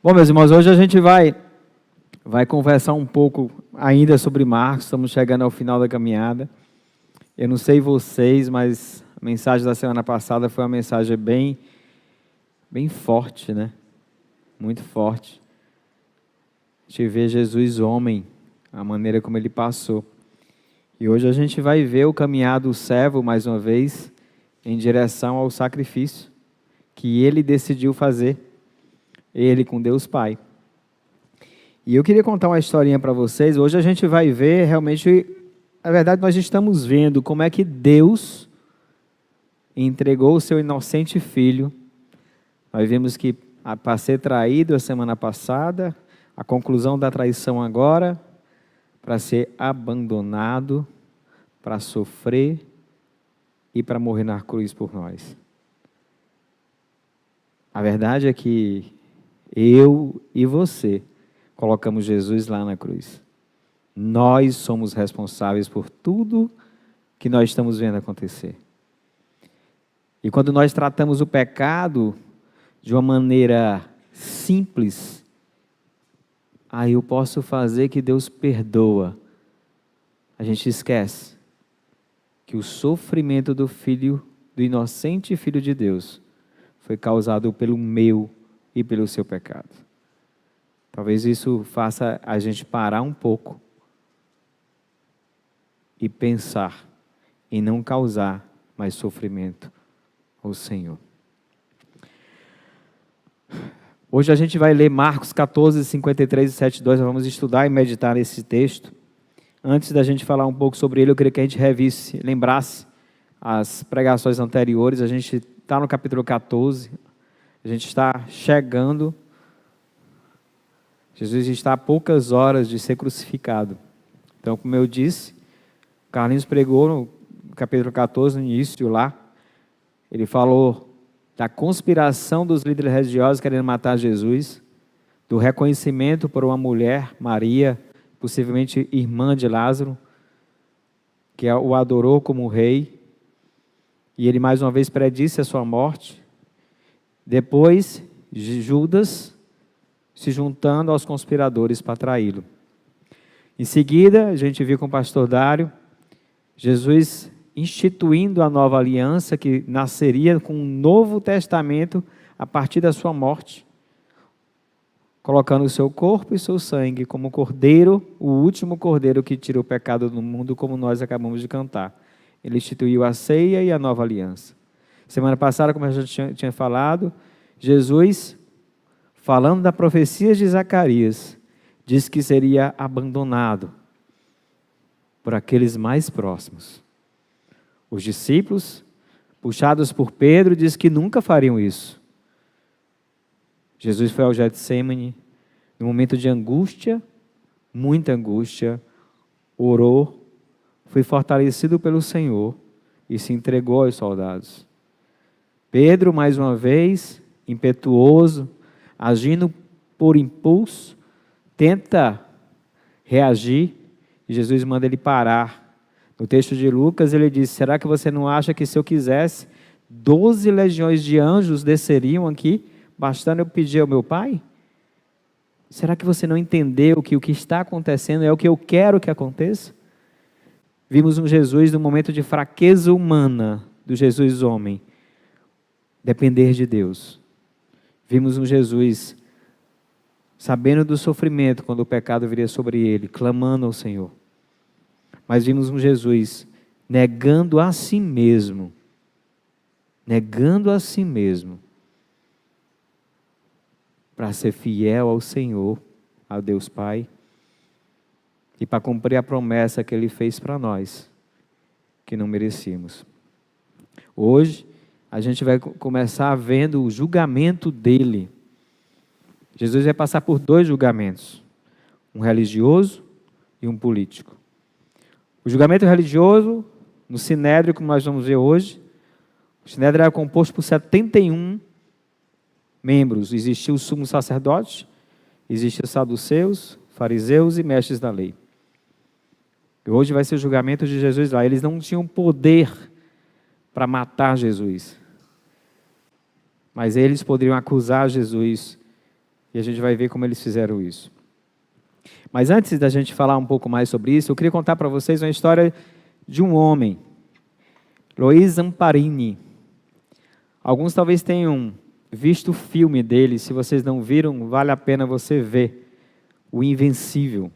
Bom, meus irmãos, hoje a gente vai conversar um pouco ainda sobre Marcos. Estamos chegando ao final da caminhada. Eu não sei vocês, mas a mensagem da semana passada foi uma mensagem bem forte, né? Muito forte. A gente vê Jesus homem, a maneira como ele passou. E hoje a gente vai ver o caminhar do servo, mais uma vez, em direção ao sacrifício que ele decidiu fazer, ele com Deus Pai. E eu queria contar uma historinha para vocês. Hoje a gente vai ver realmente, na verdade nós estamos vendo como é que Deus entregou o seu inocente filho. Nós vimos que para ser traído a semana passada, a conclusão da traição agora, para ser abandonado, para sofrer e para morrer na cruz por nós. A verdade é que eu e você colocamos Jesus lá na cruz. Nós somos responsáveis por tudo que nós estamos vendo acontecer. E quando nós tratamos o pecado de uma maneira simples, eu posso fazer que Deus perdoa. A gente esquece que o sofrimento do inocente Filho de Deus, foi causado pelo meu e pelo seu pecado. Talvez isso faça a gente parar um pouco e pensar em não causar mais sofrimento ao Senhor. Hoje a gente vai ler Marcos 14, 53 e 72, nós vamos estudar e meditar nesse texto. Antes da gente falar um pouco sobre ele, eu queria que a gente lembrasse as pregações anteriores. A gente está no capítulo 14, a gente está chegando, Jesus está a poucas horas de ser crucificado. Então, como eu disse, Carlinhos pregou no capítulo 14, no início lá, ele falou da conspiração dos líderes religiosos querendo matar Jesus, do reconhecimento por uma mulher, Maria, possivelmente irmã de Lázaro, que o adorou como rei, e ele mais uma vez predisse a sua morte. Depois, Judas se juntando aos conspiradores para traí-lo. Em seguida, a gente viu com o pastor Dário, Jesus instituindo a nova aliança que nasceria com um novo testamento a partir da sua morte, colocando o seu corpo e seu sangue como cordeiro, o último cordeiro que tira o pecado do mundo, como nós acabamos de cantar. Ele instituiu a ceia e a nova aliança. Semana passada, como a gente tinha falado, Jesus, falando da profecia de Zacarias, disse que seria abandonado por aqueles mais próximos. Os discípulos, puxados por Pedro, dizem que nunca fariam isso. Jesus foi ao Getsêmani, no momento de angústia, muita angústia, orou, foi fortalecido pelo Senhor e se entregou aos soldados. Pedro, mais uma vez, impetuoso, agindo por impulso, tenta reagir e Jesus manda ele parar. No texto de Lucas ele diz: será que você não acha que se eu quisesse, 12 legiões de anjos desceriam aqui, bastando eu pedir ao meu Pai? Será que você não entendeu que o que está acontecendo é o que eu quero que aconteça? Vimos um Jesus no momento de fraqueza humana, do Jesus homem, depender de Deus. Vimos um Jesus sabendo do sofrimento quando o pecado viria sobre ele, clamando ao Senhor. Mas vimos um Jesus negando a si mesmo, para ser fiel ao Senhor, a Deus Pai, e para cumprir a promessa que Ele fez para nós, que não merecíamos. Hoje, a gente vai começar vendo o julgamento dele. Jesus vai passar por 2 julgamentos, um religioso e um político. O julgamento religioso, no Sinédrio, como nós vamos ver hoje, o Sinédrio era composto por 71 membros. Existia o sumo sacerdote, existiam os saduceus, fariseus e mestres da lei. E hoje vai ser o julgamento de Jesus lá. Eles não tinham poder para matar Jesus, mas eles poderiam acusar Jesus E a gente vai ver como eles fizeram isso. Mas antes da gente falar um pouco mais sobre isso, eu queria contar para vocês uma história de um homem, Luiz Zamparini. Alguns talvez tenham visto o filme dele. Se vocês não viram, vale a pena você ver. O Invencível.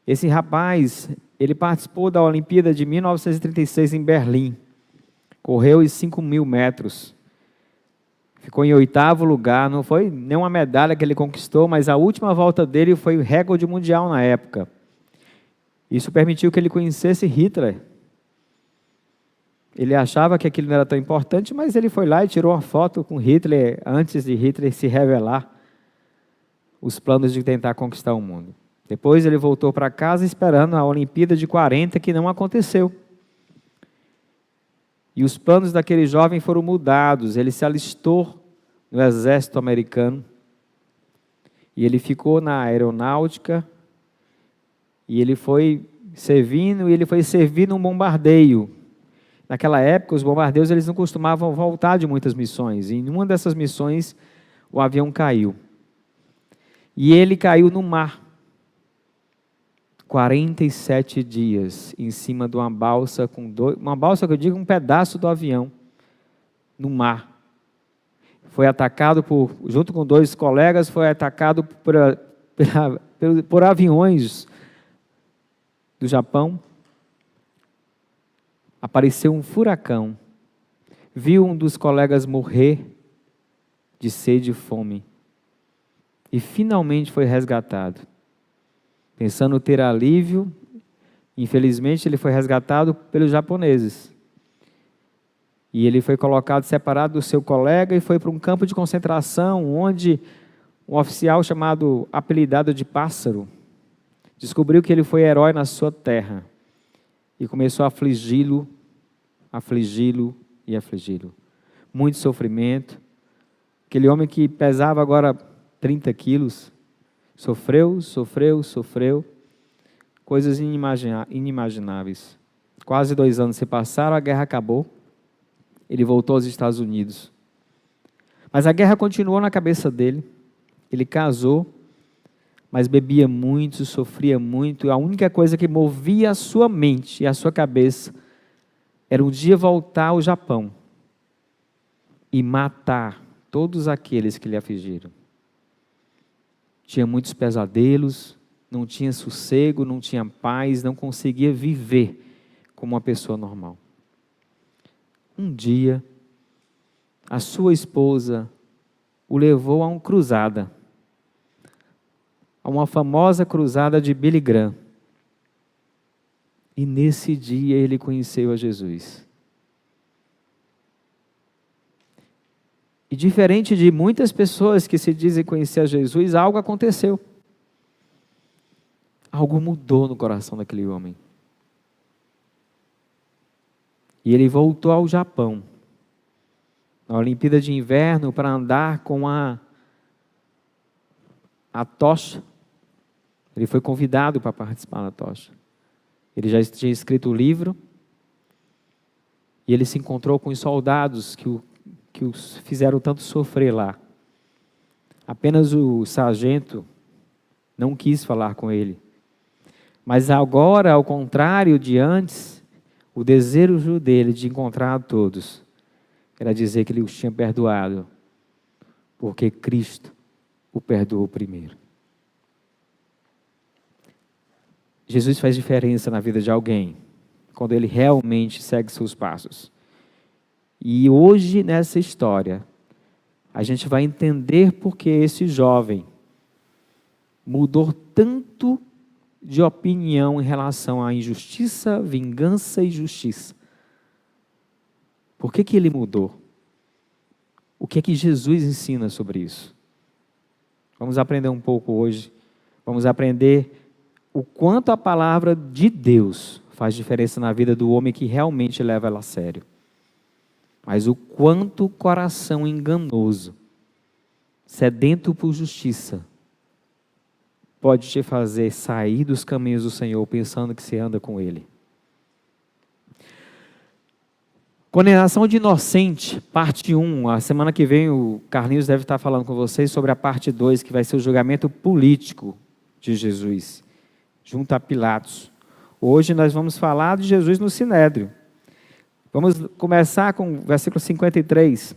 Esse rapaz, ele participou da Olimpíada de 1936 em Berlim. Correu os 5.000 metros. Ficou em 8º lugar. Não foi nenhuma medalha que ele conquistou, mas a última volta dele foi o recorde mundial na época. Isso permitiu que ele conhecesse Hitler. Ele achava que aquilo não era tão importante, mas ele foi lá e tirou uma foto com Hitler antes de Hitler se revelar os planos de tentar conquistar o mundo. Depois ele voltou para casa esperando a Olimpíada de 40, que não aconteceu. E os planos daquele jovem foram mudados. Ele se alistou no exército americano. E ele ficou na aeronáutica. E ele foi servir num bombardeio. Naquela época, os bombardeiros eles não costumavam voltar de muitas missões. E em uma dessas missões, o avião caiu. E ele caiu no mar. 47 dias em cima de uma balsa, uma balsa que eu digo um pedaço do avião, no mar. Foi atacado junto com 2 colegas, foi atacado por aviões do Japão. Apareceu um furacão. Viu um dos colegas morrer de sede e fome. E finalmente foi resgatado. Pensando ter alívio, infelizmente ele foi resgatado pelos japoneses. E ele foi colocado separado do seu colega e foi para um campo de concentração, onde um oficial apelidado de Pássaro, descobriu que ele foi herói na sua terra. E começou a afligi-lo, afligi-lo e afligi-lo. Muito sofrimento. Aquele homem que pesava agora 30 quilos, sofreu, coisas inimagináveis. Quase 2 anos se passaram, a guerra acabou, ele voltou aos Estados Unidos. Mas a guerra continuou na cabeça dele, ele casou, mas bebia muito, sofria muito, a única coisa que movia a sua mente e a sua cabeça era um dia voltar ao Japão e matar todos aqueles que lhe afligiram. Tinha muitos pesadelos, não tinha sossego, não tinha paz, não conseguia viver como uma pessoa normal. Um dia, a sua esposa o levou a uma cruzada, a uma famosa cruzada de Billy Graham. E nesse dia ele conheceu a Jesus. E diferente de muitas pessoas que se dizem conhecer a Jesus, algo aconteceu. Algo mudou no coração daquele homem. E ele voltou ao Japão, na Olimpíada de Inverno, para andar com a tocha. Ele foi convidado para participar da tocha. Ele já tinha escrito o livro. E ele se encontrou com os soldados que os fizeram tanto sofrer lá. Apenas o sargento não quis falar com ele. Mas agora, ao contrário de antes, o desejo dele de encontrar a todos era dizer que ele os tinha perdoado, porque Cristo o perdoou primeiro. Jesus faz diferença na vida de alguém, quando ele realmente segue seus passos. E hoje, nessa história, a gente vai entender porque esse jovem mudou tanto de opinião em relação à injustiça, vingança e justiça. Por que ele mudou? O que é que Jesus ensina sobre isso? Vamos aprender um pouco hoje. Vamos aprender o quanto a palavra de Deus faz diferença na vida do homem que realmente leva ela a sério. Mas o quanto o coração enganoso, sedento por justiça, pode te fazer sair dos caminhos do Senhor pensando que você anda com Ele. Condenação de inocente, parte 1. A semana que vem o Carlinhos deve estar falando com vocês sobre a parte 2, que vai ser o julgamento político de Jesus, junto a Pilatos. Hoje nós vamos falar de Jesus no Sinédrio. Vamos começar com o versículo 53.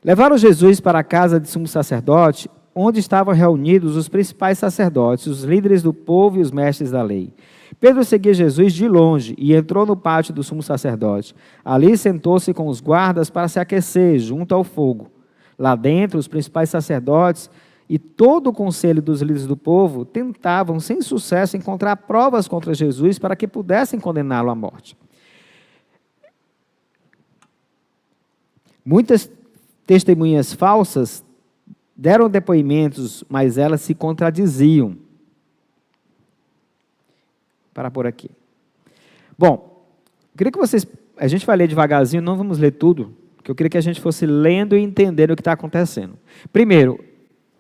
Levaram Jesus para a casa de sumo sacerdote, onde estavam reunidos os principais sacerdotes, os líderes do povo e os mestres da lei. Pedro seguia Jesus de longe e entrou no pátio do sumo sacerdote. Ali sentou-se com os guardas para se aquecer junto ao fogo. Lá dentro, os principais sacerdotes e todo o conselho dos líderes do povo tentavam, sem sucesso, encontrar provas contra Jesus para que pudessem condená-lo à morte. Muitas testemunhas falsas deram depoimentos, mas elas se contradiziam. Para por aqui. Bom, eu queria que vocês... A gente vai ler devagarzinho, não vamos ler tudo, porque eu queria que a gente fosse lendo e entendendo o que está acontecendo. Primeiro,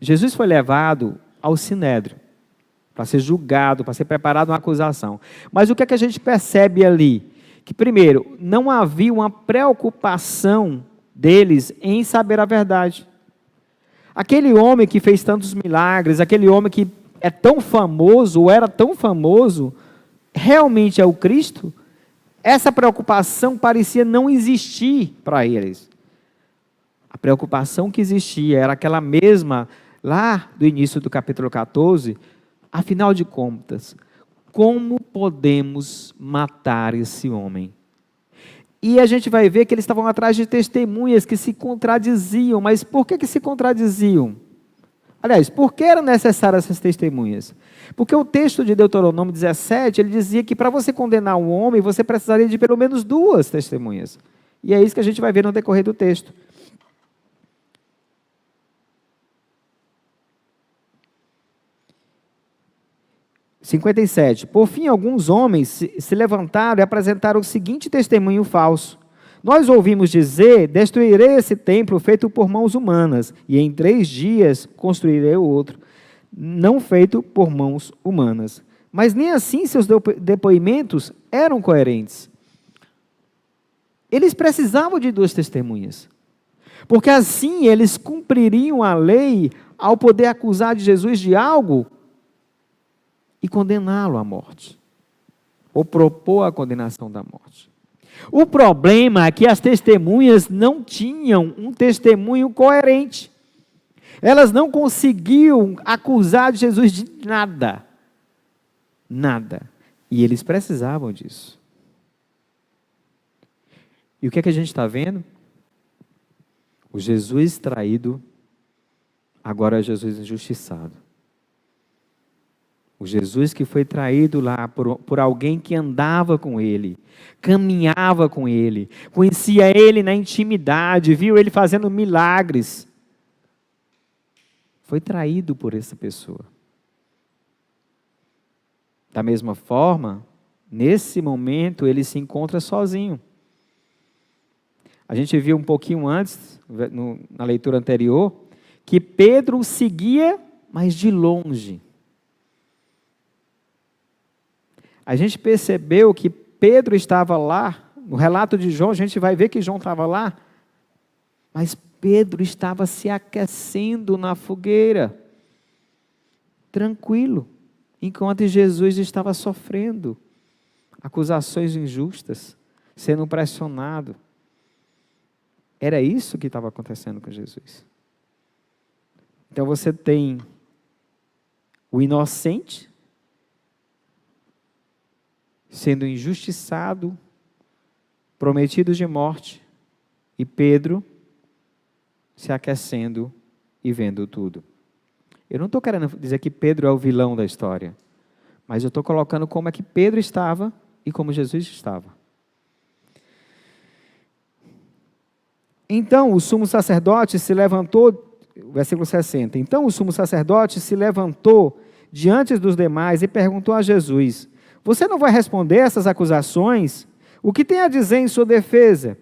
Jesus foi levado ao Sinédrio, para ser julgado, para ser preparado uma acusação. Mas o que é que a gente percebe ali? Que, primeiro, não havia uma preocupação deles em saber a verdade. Aquele homem que fez tantos milagres, aquele homem que é tão famoso, ou era tão famoso, realmente é o Cristo? Essa preocupação parecia não existir para eles. A preocupação que existia era aquela mesma, lá do início do capítulo 14, afinal de contas, como podemos matar esse homem? E a gente vai ver que eles estavam atrás de testemunhas que se contradiziam, mas por que se contradiziam? Aliás, por que eram necessárias essas testemunhas? Porque o texto de Deuteronômio 17, ele dizia que para você condenar um homem, você precisaria de pelo menos 2 testemunhas. E é isso que a gente vai ver no decorrer do texto. « 57. Por fim, alguns homens se levantaram e apresentaram o seguinte testemunho falso. Nós ouvimos dizer, destruirei esse templo feito por mãos humanas, e em 3 dias construirei o outro, não feito por mãos humanas. Mas nem assim seus depoimentos eram coerentes. Eles precisavam de 2 testemunhas, porque assim eles cumpririam a lei ao poder acusar de Jesus de algo e condená-lo à morte, ou propor a condenação da morte. O problema é que as testemunhas não tinham um testemunho coerente. Elas não conseguiam acusar Jesus de nada. Nada. E eles precisavam disso. E o que é que a gente está vendo? O Jesus traído, agora é Jesus injustiçado. O Jesus que foi traído lá por alguém que andava com ele, caminhava com ele, conhecia ele na intimidade, viu ele fazendo milagres. Foi traído por essa pessoa. Da mesma forma, nesse momento, ele se encontra sozinho. A gente viu um pouquinho antes, na leitura anterior, que Pedro o seguia, mas de longe. A gente percebeu que Pedro estava lá, no relato de João, a gente vai ver que João estava lá, mas Pedro estava se aquecendo na fogueira, tranquilo, enquanto Jesus estava sofrendo acusações injustas, sendo pressionado. Era isso que estava acontecendo com Jesus. Então você tem o inocente sendo injustiçado, prometido de morte, e Pedro se aquecendo e vendo tudo. Eu não estou querendo dizer que Pedro é o vilão da história, mas eu estou colocando como é que Pedro estava e como Jesus estava. Então o sumo sacerdote se levantou, versículo 60, então o sumo sacerdote se levantou diante dos demais e perguntou a Jesus: você não vai responder essas acusações? O que tem a dizer em sua defesa?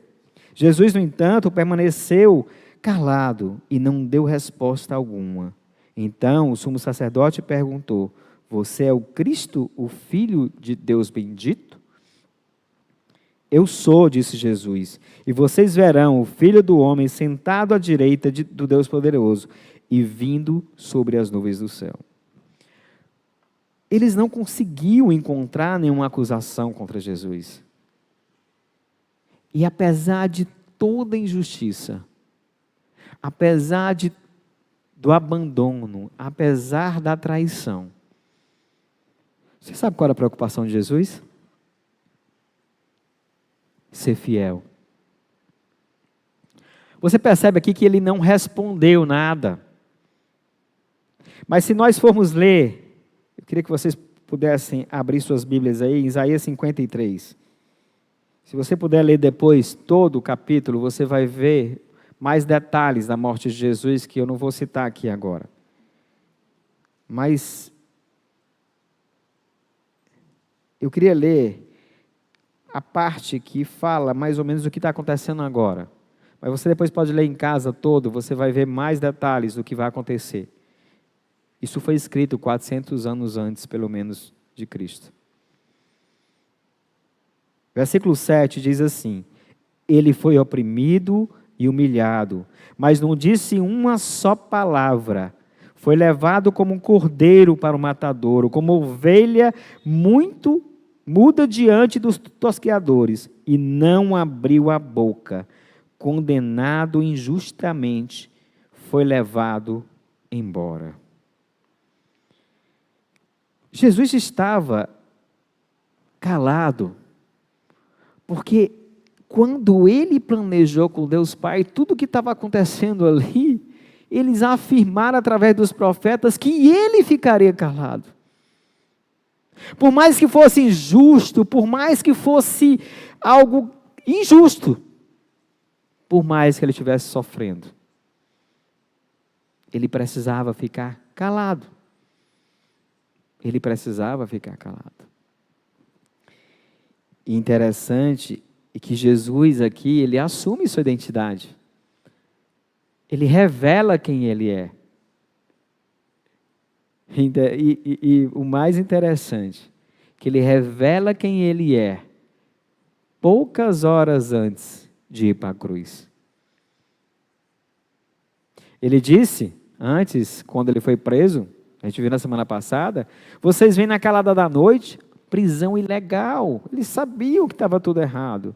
Jesus, no entanto, permaneceu calado e não deu resposta alguma. Então o sumo sacerdote perguntou: você é o Cristo, o Filho de Deus bendito? Eu sou, disse Jesus, e vocês verão o Filho do Homem sentado à direita do Deus Poderoso e vindo sobre as nuvens do céu. Eles não conseguiam encontrar nenhuma acusação contra Jesus. E apesar de toda injustiça, apesar do abandono, apesar da traição, você sabe qual era a preocupação de Jesus? Ser fiel. Você percebe aqui que ele não respondeu nada. Mas se nós formos ler, eu queria que vocês pudessem abrir suas Bíblias aí, em Isaías 53. Se você puder ler depois todo o capítulo, você vai ver mais detalhes da morte de Jesus, que eu não vou citar aqui agora. Mas eu queria ler a parte que fala mais ou menos do que está acontecendo agora. Mas você depois pode ler em casa todo, você vai ver mais detalhes do que vai acontecer. Isso foi escrito 400 anos antes, pelo menos, de Cristo. Versículo 7 diz assim: Ele foi oprimido e humilhado, mas não disse uma só palavra. Foi levado como um cordeiro para o matadouro, como ovelha muito muda diante dos tosqueadores, e não abriu a boca. Condenado injustamente, foi levado embora. Jesus estava calado, porque quando ele planejou com Deus Pai, tudo que estava acontecendo ali, eles afirmaram através dos profetas que ele ficaria calado. Por mais que fosse injusto, por mais que fosse algo injusto, por mais que ele estivesse sofrendo, ele precisava ficar calado. Ele precisava ficar calado. E interessante é que Jesus aqui, ele assume sua identidade. Ele revela quem ele é. E o mais interessante, que ele revela quem ele é, poucas horas antes de ir para a cruz. Ele disse, antes, quando ele foi preso, a gente viu na semana passada, vocês vêm na calada da noite, prisão ilegal. Eles sabiam que estava tudo errado.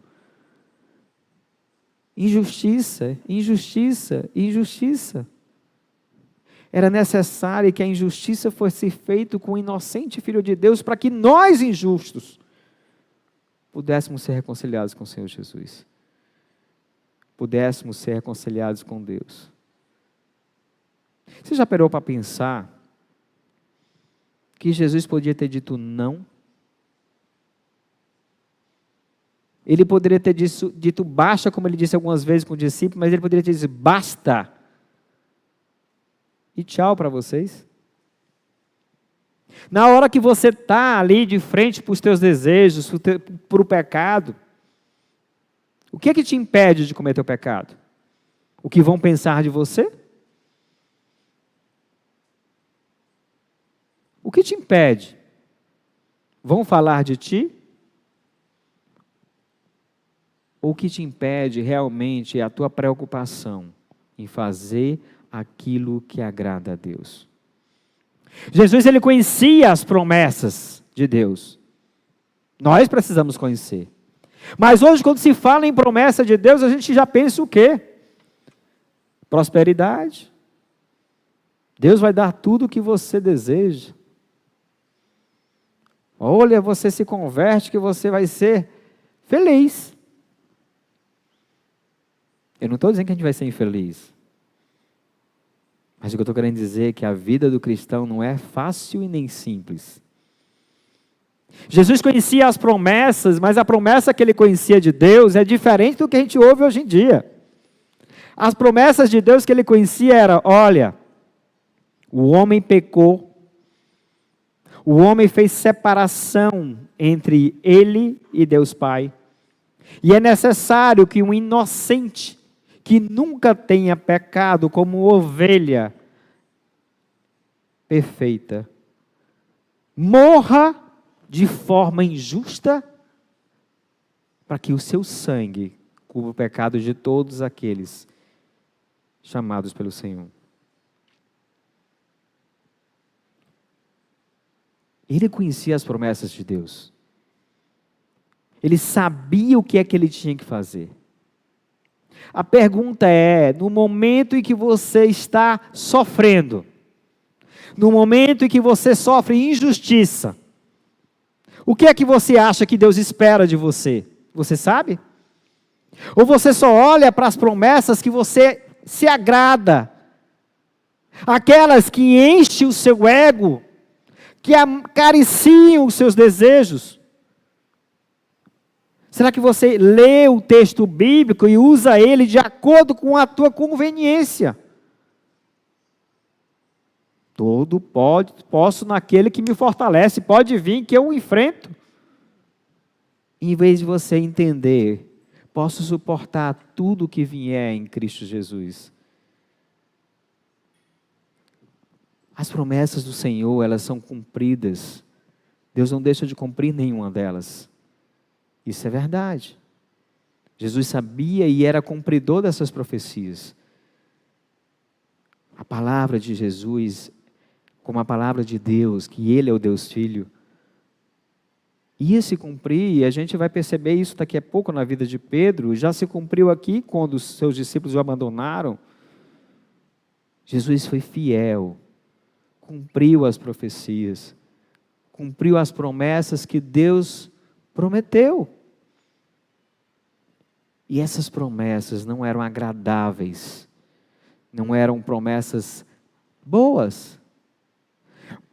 Injustiça, injustiça, injustiça. Era necessário que a injustiça fosse feita com o inocente Filho de Deus, para que nós, injustos, pudéssemos ser reconciliados com o Senhor Jesus. Pudéssemos ser reconciliados com Deus. Você já parou para pensar que Jesus podia ter dito não? Ele poderia ter dito basta, como ele disse algumas vezes com o discípulo, mas ele poderia ter dito basta. E tchau para vocês. Na hora que você está ali de frente para os teus desejos, para o pecado, o que é que te impede de cometer o pecado? O que vão pensar de você? O que te impede? Vão falar de ti? O que te impede realmente é a tua preocupação em fazer aquilo que agrada a Deus. Jesus, ele conhecia as promessas de Deus. Nós precisamos conhecer. Mas hoje, quando se fala em promessa de Deus, a gente já pensa o quê? Prosperidade. Deus vai dar tudo o que você deseja. Olha, você se converte que você vai ser feliz. Eu não estou dizendo que a gente vai ser infeliz. Mas o que eu estou querendo dizer é que a vida do cristão não é fácil e nem simples. Jesus conhecia as promessas, mas a promessa que ele conhecia de Deus é diferente do que a gente ouve hoje em dia. As promessas de Deus que ele conhecia eram, olha, o homem pecou, o homem fez separação entre ele e Deus Pai, e é necessário que um inocente, que nunca tenha pecado, como ovelha perfeita, morra de forma injusta para que o seu sangue cubra o pecado de todos aqueles chamados pelo Senhor. Ele conhecia as promessas de Deus. Ele sabia o que é que ele tinha que fazer. A pergunta é, no momento em que você está sofrendo, no momento em que você sofre injustiça, o que é que você acha que Deus espera de você? Você sabe? Ou você só olha para as promessas que você se agrada? Aquelas que enchem o seu ego, que acariciam os seus desejos? Será que você lê o texto bíblico e usa ele de acordo com a tua conveniência? Posso naquele que me fortalece, pode vir que eu o enfrento. Em vez de você entender, posso suportar tudo que vier em Cristo Jesus. As promessas do Senhor, elas são cumpridas. Deus não deixa de cumprir nenhuma delas. Isso é verdade. Jesus sabia e era cumpridor dessas profecias. A palavra de Jesus, como a palavra de Deus, que Ele é o Deus Filho, ia se cumprir, e a gente vai perceber isso daqui a pouco na vida de Pedro, já se cumpriu aqui quando os seus discípulos o abandonaram. Jesus foi fiel, cumpriu as profecias, cumpriu as promessas que Deus prometeu. E essas promessas não eram agradáveis, não eram promessas boas,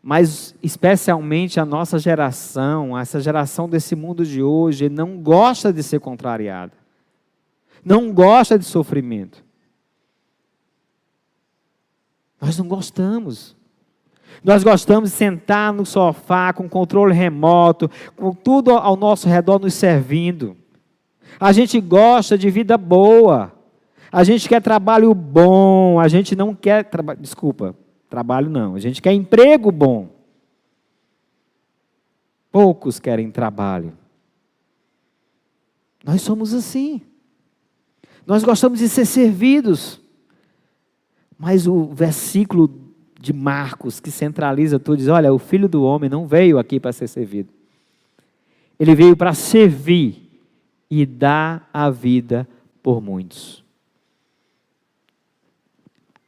mas especialmente a nossa geração, essa geração desse mundo de hoje, não gosta de ser contrariada, não gosta de sofrimento. Nós não gostamos. Nós gostamos de sentar no sofá com controle remoto, com tudo ao nosso redor nos servindo. A gente gosta de vida boa. A gente quer trabalho bom. A gente não quer trabalho não. A gente quer emprego bom. Poucos querem trabalho. Nós somos assim. Nós gostamos de ser servidos. Mas o versículo de Marcos, que centraliza tudo, diz, olha, o Filho do Homem não veio aqui para ser servido. Ele veio para servir e dar a vida por muitos.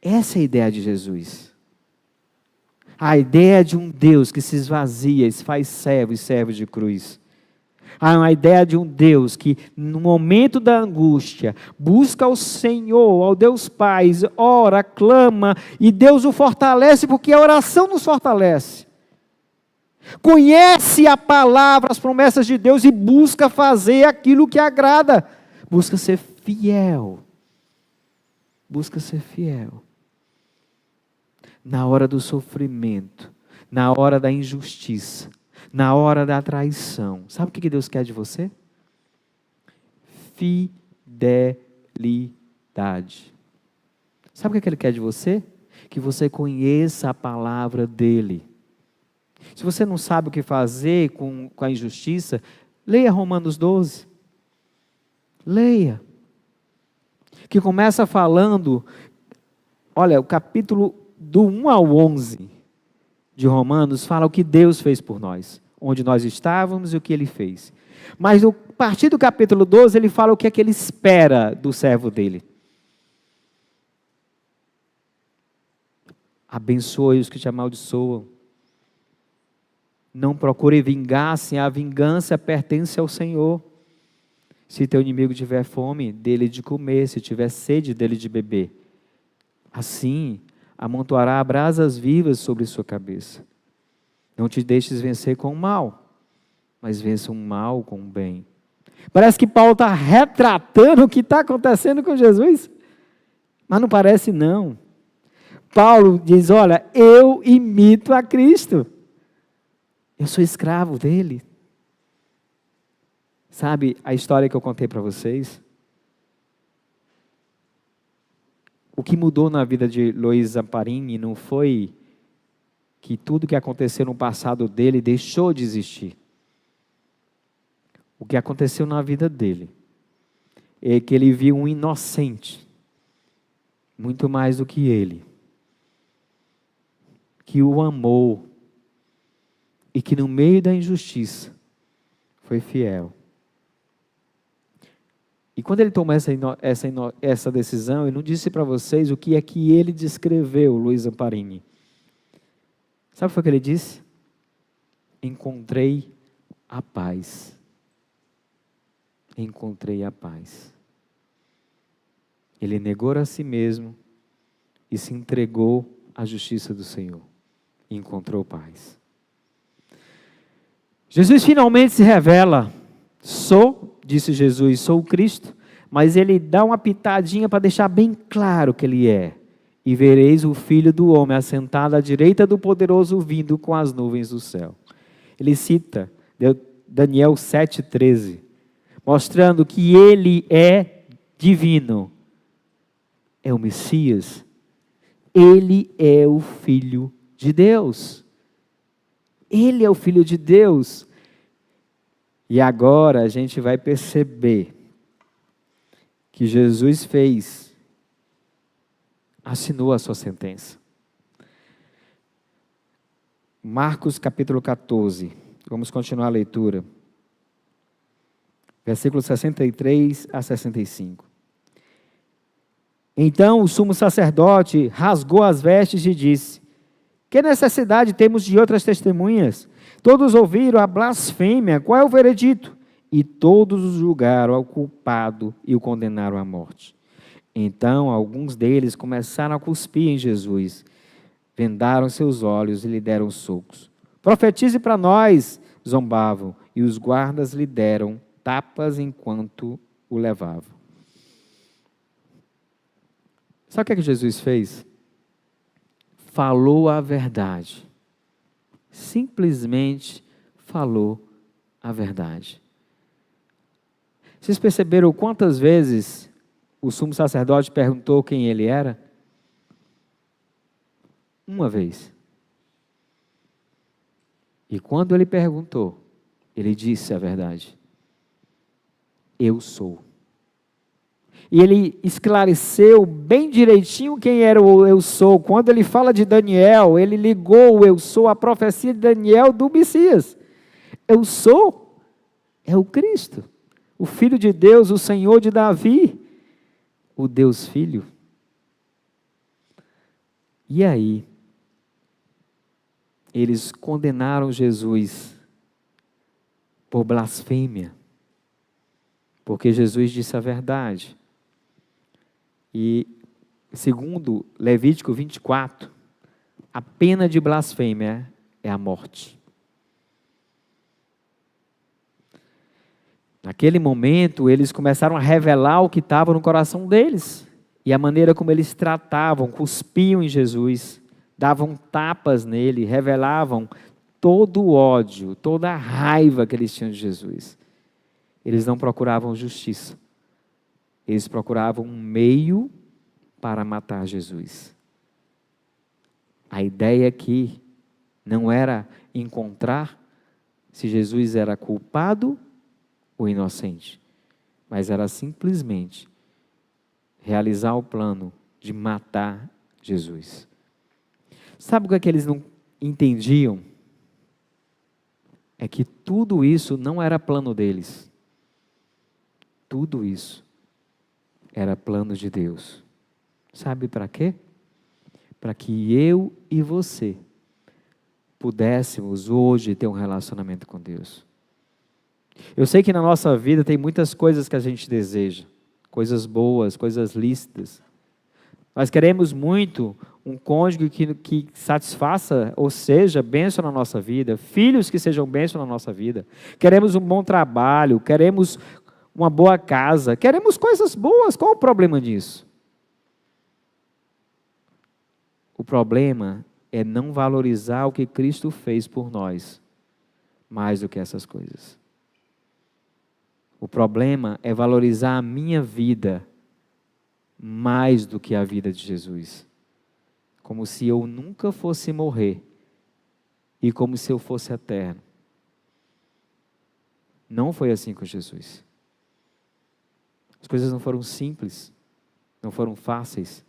Essa é a ideia de Jesus. A ideia de um Deus que se esvazia e se faz servo e servo de cruz. A ideia de um Deus que, no momento da angústia, busca ao Senhor, ao Deus Pai, ora, clama, e Deus o fortalece, porque a oração nos fortalece. Conhece a palavra, as promessas de Deus e busca fazer aquilo que agrada. Busca ser fiel. Busca ser fiel. Na hora do sofrimento, na hora da injustiça, na hora da traição. Sabe o que Deus quer de você? Fidelidade. Sabe o que Ele quer de você? Que você conheça a palavra dEle. Se você não sabe o que fazer com a injustiça, leia Romanos 12. Leia. Que começa falando, olha, o capítulo do 1 ao 11 de Romanos fala o que Deus fez por nós, onde nós estávamos e o que Ele fez. Mas a partir do capítulo 12 ele fala o que é que Ele espera do servo dEle. Abençoe os que te amaldiçoam. Não procure vingar-se, a vingança pertence ao Senhor. Se teu inimigo tiver fome, dele de comer, se tiver sede, dele de beber. Assim, amontoará brasas vivas sobre sua cabeça. Não te deixes vencer com o mal, mas vença o mal com o bem. Parece que Paulo está retratando o que está acontecendo com Jesus, mas não parece não. Paulo diz, olha, eu imito a Cristo. Eu sou escravo dele. Sabe a história que eu contei para vocês? O que mudou na vida de Luiz Zamparini não foi que tudo que aconteceu no passado dele deixou de existir. O que aconteceu na vida dele é que ele viu um inocente, muito mais do que ele, que o amou e que no meio da injustiça foi fiel. E quando ele tomou essa decisão, eu não disse para vocês o que é que ele descreveu, Luiz Amparini. Sabe o que foi que ele disse? Encontrei a paz. Encontrei a paz. Ele negou a si mesmo e se entregou à justiça do Senhor. E encontrou paz. Jesus finalmente se revela. Disse Jesus, sou o Cristo, mas ele dá uma pitadinha para deixar bem claro que ele é. E vereis o Filho do Homem assentado à direita do Poderoso vindo com as nuvens do céu. Ele cita Daniel 7,13, mostrando que ele é divino. É o Messias. Ele é o Filho de Deus. Ele é o Filho de Deus. E agora a gente vai perceber que Jesus assinou a sua sentença. Marcos capítulo 14, vamos continuar a leitura. Versículos 63 a 65. Então o sumo sacerdote rasgou as vestes e disse: que necessidade temos de outras testemunhas? Todos ouviram a blasfêmia, qual é o veredito? E todos o julgaram ao culpado e o condenaram à morte. Então alguns deles começaram a cuspir em Jesus, vendaram seus olhos e lhe deram socos. Profetize para nós, zombavam, e os guardas lhe deram tapas enquanto o levavam. Sabe o que Jesus fez? Falou a verdade. Simplesmente falou a verdade. Vocês perceberam quantas vezes o sumo sacerdote perguntou quem ele era? Uma vez. E quando ele perguntou, ele disse a verdade. Eu sou. E ele esclareceu bem direitinho quem era o eu sou. Quando ele fala de Daniel, ele ligou o eu sou à profecia de Daniel do Messias. Eu sou é o Cristo, o Filho de Deus, o Senhor de Davi, o Deus Filho. E aí, eles condenaram Jesus por blasfêmia, porque Jesus disse a verdade. E, segundo Levítico 24, a pena de blasfêmia é a morte. Naquele momento, eles começaram a revelar o que estava no coração deles. E a maneira como eles tratavam, cuspiam em Jesus, davam tapas nele, revelavam todo o ódio, toda a raiva que eles tinham de Jesus. Eles não procuravam justiça. Eles procuravam um meio para matar Jesus. A ideia aqui não era encontrar se Jesus era culpado ou inocente, mas era simplesmente realizar o plano de matar Jesus. Sabe o que eles não entendiam? É que tudo isso não era plano deles. Tudo isso era plano de Deus. Sabe para quê? Para que eu e você pudéssemos hoje ter um relacionamento com Deus. Eu sei que na nossa vida tem muitas coisas que a gente deseja, coisas boas, coisas lícitas. Nós queremos muito um cônjuge que satisfaça, ou seja, bênção na nossa vida, filhos que sejam bênção na nossa vida. Queremos um bom trabalho, queremos uma boa casa, queremos coisas boas. Qual o problema disso? O problema é não valorizar o que Cristo fez por nós, mais do que essas coisas. O problema é valorizar a minha vida mais do que a vida de Jesus. Como se eu nunca fosse morrer e como se eu fosse eterno. Não foi assim com Jesus. As coisas não foram simples, não foram fáceis.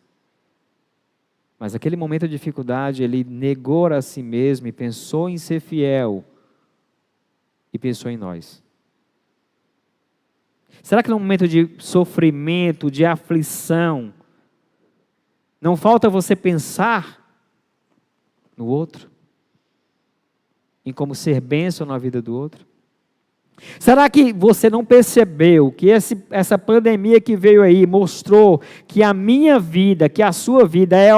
Mas naquele momento de dificuldade, ele negou a si mesmo e pensou em ser fiel. E pensou em nós. Será que no momento de sofrimento, de aflição, não falta você pensar no outro? Em como ser bênção na vida do outro? Será que você não percebeu que essa pandemia que veio aí mostrou que a minha vida, que a sua vida é,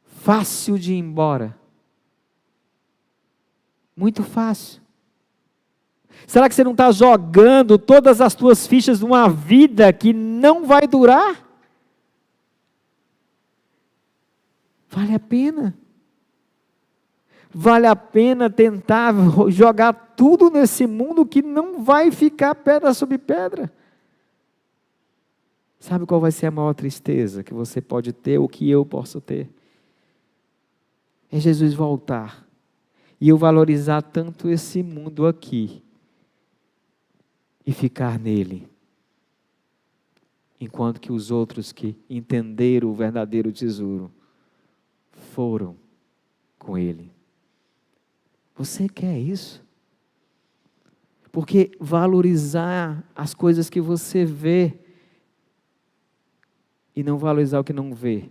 fácil de ir embora? Muito fácil. Será que você não está jogando todas as tuas fichas numa vida que não vai durar? Vale a pena. Vale a pena tentar jogar tudo nesse mundo que não vai ficar pedra sobre pedra. Sabe qual vai ser a maior tristeza que você pode ter, ou que eu posso ter? É Jesus voltar. E eu valorizar tanto esse mundo aqui. E ficar nele. Enquanto que os outros que entenderam o verdadeiro tesouro foram com ele. Você quer isso? Porque valorizar as coisas que você vê e não valorizar o que não vê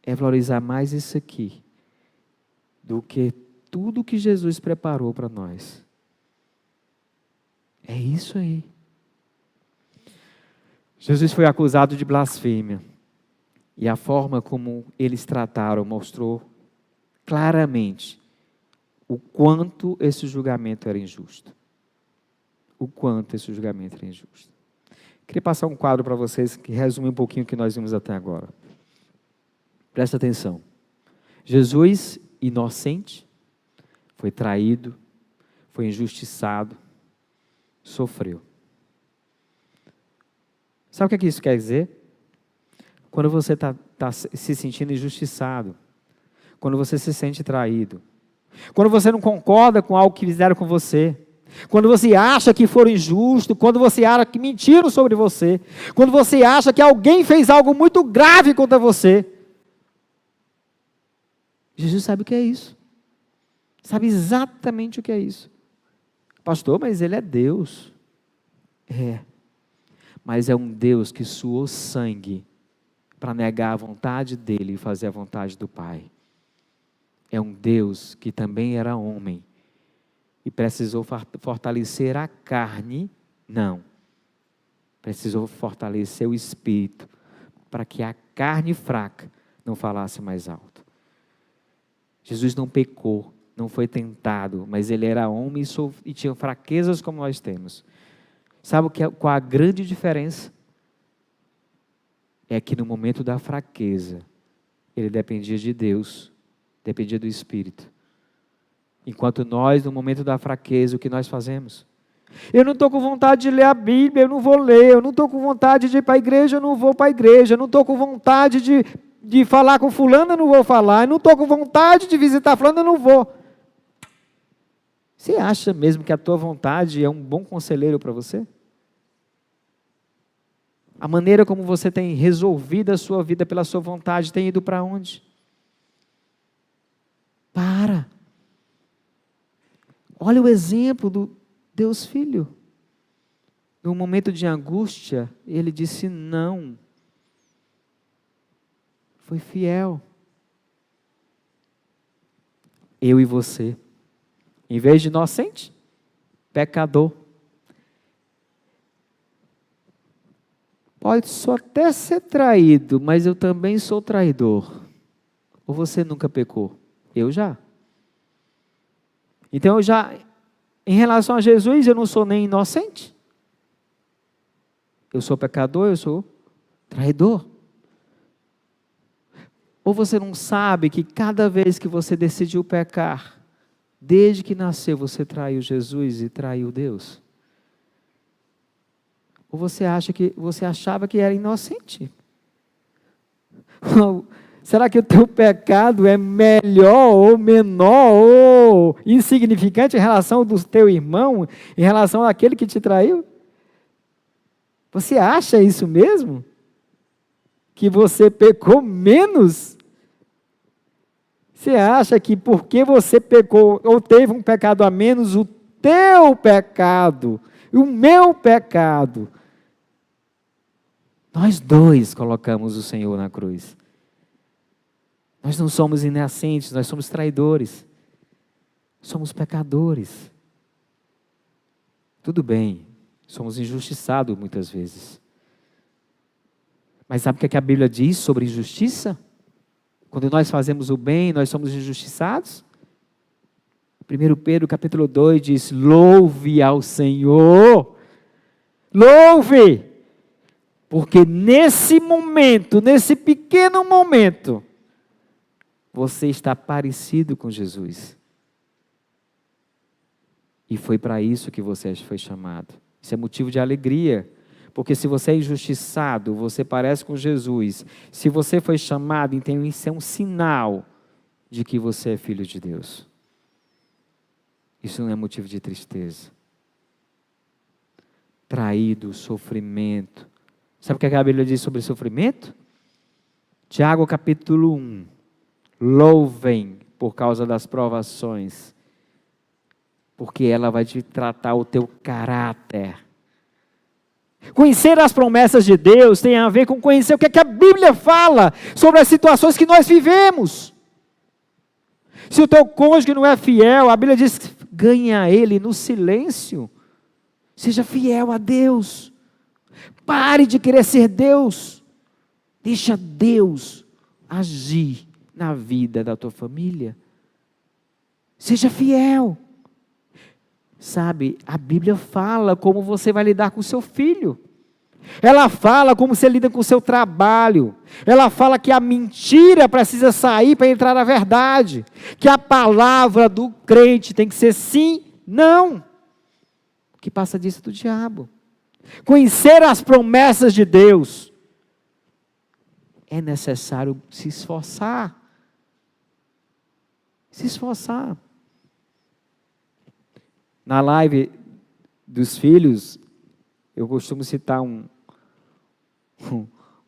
é valorizar mais isso aqui do que tudo que Jesus preparou para nós. É isso aí. Jesus foi acusado de blasfêmia. E a forma como eles trataram mostrou claramente o quanto esse julgamento era injusto. O quanto esse julgamento era injusto. Queria passar um quadro para vocês que resume um pouquinho o que nós vimos até agora. Presta atenção. Jesus, inocente, foi traído, foi injustiçado, sofreu. Sabe o que é que isso quer dizer? Quando você está se sentindo injustiçado, quando você se sente traído, quando você não concorda com algo que fizeram com você, quando você acha que foram injustos, quando você acha que mentiram sobre você, quando você acha que alguém fez algo muito grave contra você, Jesus sabe o que é isso. Sabe exatamente o que é isso. Pastor, mas ele é Deus. É. Mas é um Deus que suou sangue para negar a vontade dele e fazer a vontade do Pai. É um Deus que também era homem e precisou fortalecer a carne. Não. Precisou fortalecer o espírito para que a carne fraca não falasse mais alto. Jesus não pecou, não foi tentado, mas ele era homem e tinha fraquezas como nós temos. Sabe qual a grande diferença? É que no momento da fraqueza, ele dependia de Deus, dependia do Espírito. Enquanto nós, no momento da fraqueza, o que nós fazemos? Eu não estou com vontade de ler a Bíblia, eu não vou ler. Eu não estou com vontade de ir para a igreja, eu não vou para a igreja. Eu não estou com vontade de falar com fulano, eu não vou falar. Eu não estou com vontade de visitar fulano, eu não vou. Você acha mesmo que a tua vontade é um bom conselheiro para você? A maneira como você tem resolvido a sua vida pela sua vontade tem ido para onde? Para. Olha o exemplo do Deus Filho. No momento de angústia, ele disse não. Foi fiel. Eu e você. Em vez de inocente, pecador. Pode só até ser traído, mas eu também sou traidor. Ou você nunca pecou? Eu já. Então em relação a Jesus, eu não sou nem inocente. Eu sou pecador, eu sou traidor. Ou você não sabe que cada vez que você decidiu pecar, desde que nasceu você traiu Jesus e traiu Deus? Ou você achava que era inocente? Será que o teu pecado é melhor ou menor ou insignificante em relação ao do teu irmão, em relação àquele que te traiu? Você acha isso mesmo? Que você pecou menos? Você acha que porque você pecou ou teve um pecado a menos, o teu pecado, o meu pecado, nós dois colocamos o Senhor na cruz. Nós não somos inocentes, nós somos traidores. Somos pecadores. Tudo bem, somos injustiçados muitas vezes. Mas sabe o que a Bíblia diz sobre injustiça? Quando nós fazemos o bem, nós somos injustiçados? 1 Pedro capítulo 2 diz: louve ao Senhor. Louve! Porque nesse momento, nesse pequeno momento, você está parecido com Jesus. E foi para isso que você foi chamado. Isso é motivo de alegria. Porque se você é injustiçado, você parece com Jesus. Se você foi chamado, então isso é um sinal de que você é filho de Deus. Isso não é motivo de tristeza. Traído, sofrimento. Sabe o que a Bíblia diz sobre sofrimento? Tiago capítulo 1. Louvem por causa das provações, porque ela vai te tratar o teu caráter. Conhecer as promessas de Deus tem a ver com conhecer o que a Bíblia fala sobre as situações que nós vivemos. Se o teu cônjuge não é fiel, a Bíblia diz: ganha ele no silêncio. Seja fiel a Deus. Pare de querer ser Deus. Deixa Deus agir na vida da tua família. Seja fiel. Sabe, a Bíblia fala como você vai lidar com o seu filho. Ela fala como você lida com o seu trabalho. Ela fala que a mentira precisa sair para entrar na verdade. Que a palavra do crente tem que ser sim, não. O que passa disso é do diabo. Conhecer as promessas de Deus. É necessário se esforçar. Se esforçar. Na live dos filhos, eu costumo citar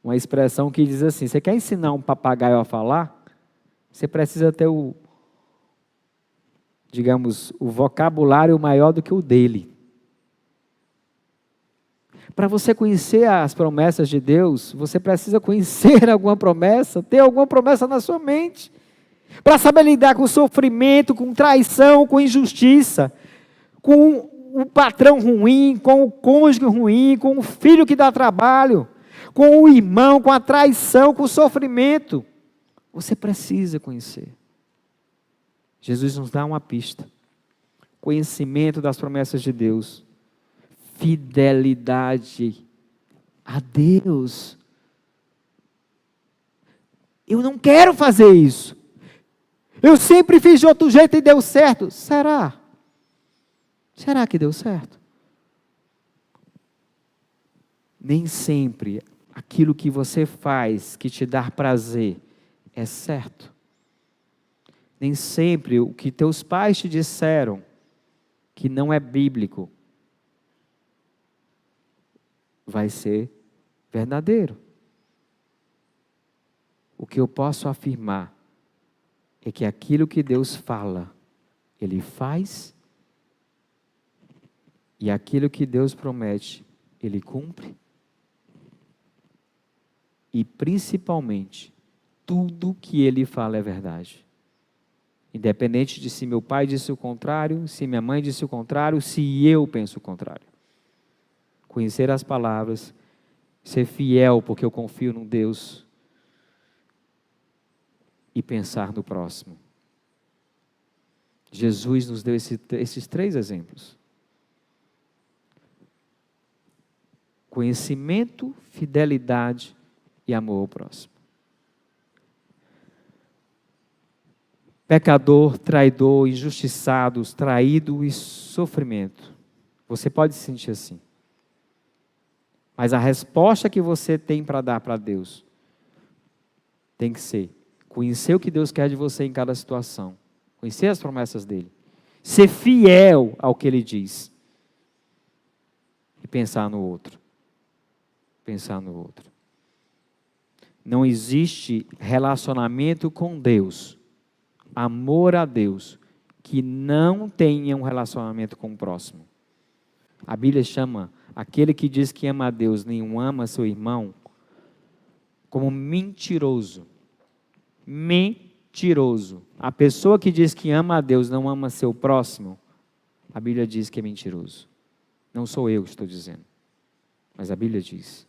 uma expressão que diz assim: você quer ensinar um papagaio a falar? Você precisa ter o vocabulário maior do que o dele. Para você conhecer as promessas de Deus, você precisa conhecer alguma promessa, ter alguma promessa na sua mente. Para saber lidar com sofrimento, com traição, com injustiça, com o patrão ruim, com o cônjuge ruim, com o filho que dá trabalho, com o irmão, com a traição, com o sofrimento. Você precisa conhecer. Jesus nos dá uma pista. Conhecimento das promessas de Deus. Fidelidade a Deus. Eu não quero fazer isso. Eu sempre fiz de outro jeito e deu certo. Será? Será que deu certo? Nem sempre aquilo que você faz que te dá prazer é certo. Nem sempre o que teus pais te disseram que não é bíblico vai ser verdadeiro. O que eu posso afirmar é que aquilo que Deus fala, Ele faz. E aquilo que Deus promete, Ele cumpre. E principalmente, tudo que Ele fala é verdade. Independente de se meu pai disse o contrário, se minha mãe disse o contrário, se eu penso o contrário. Conhecer as palavras, ser fiel porque eu confio num Deus e pensar no próximo. Jesus nos deu esses 3 exemplos. Conhecimento, fidelidade e amor ao próximo. Pecador, traidor, injustiçados, traído e sofrimento. Você pode se sentir assim. Mas a resposta que você tem para dar para Deus tem que ser: Conhecer o que Deus quer de você em cada situação. Conhecer as promessas dele. Ser fiel ao que ele diz. E pensar no outro. Pensar no outro. Não existe relacionamento com Deus, amor a Deus, que não tenha um relacionamento com o próximo. A Bíblia chama aquele que diz que ama a Deus, nem ama seu irmão, como mentiroso. Mentiroso. A pessoa que diz que ama a Deus, não ama seu próximo, a Bíblia diz que é mentiroso. Não sou eu que estou dizendo, mas a Bíblia diz.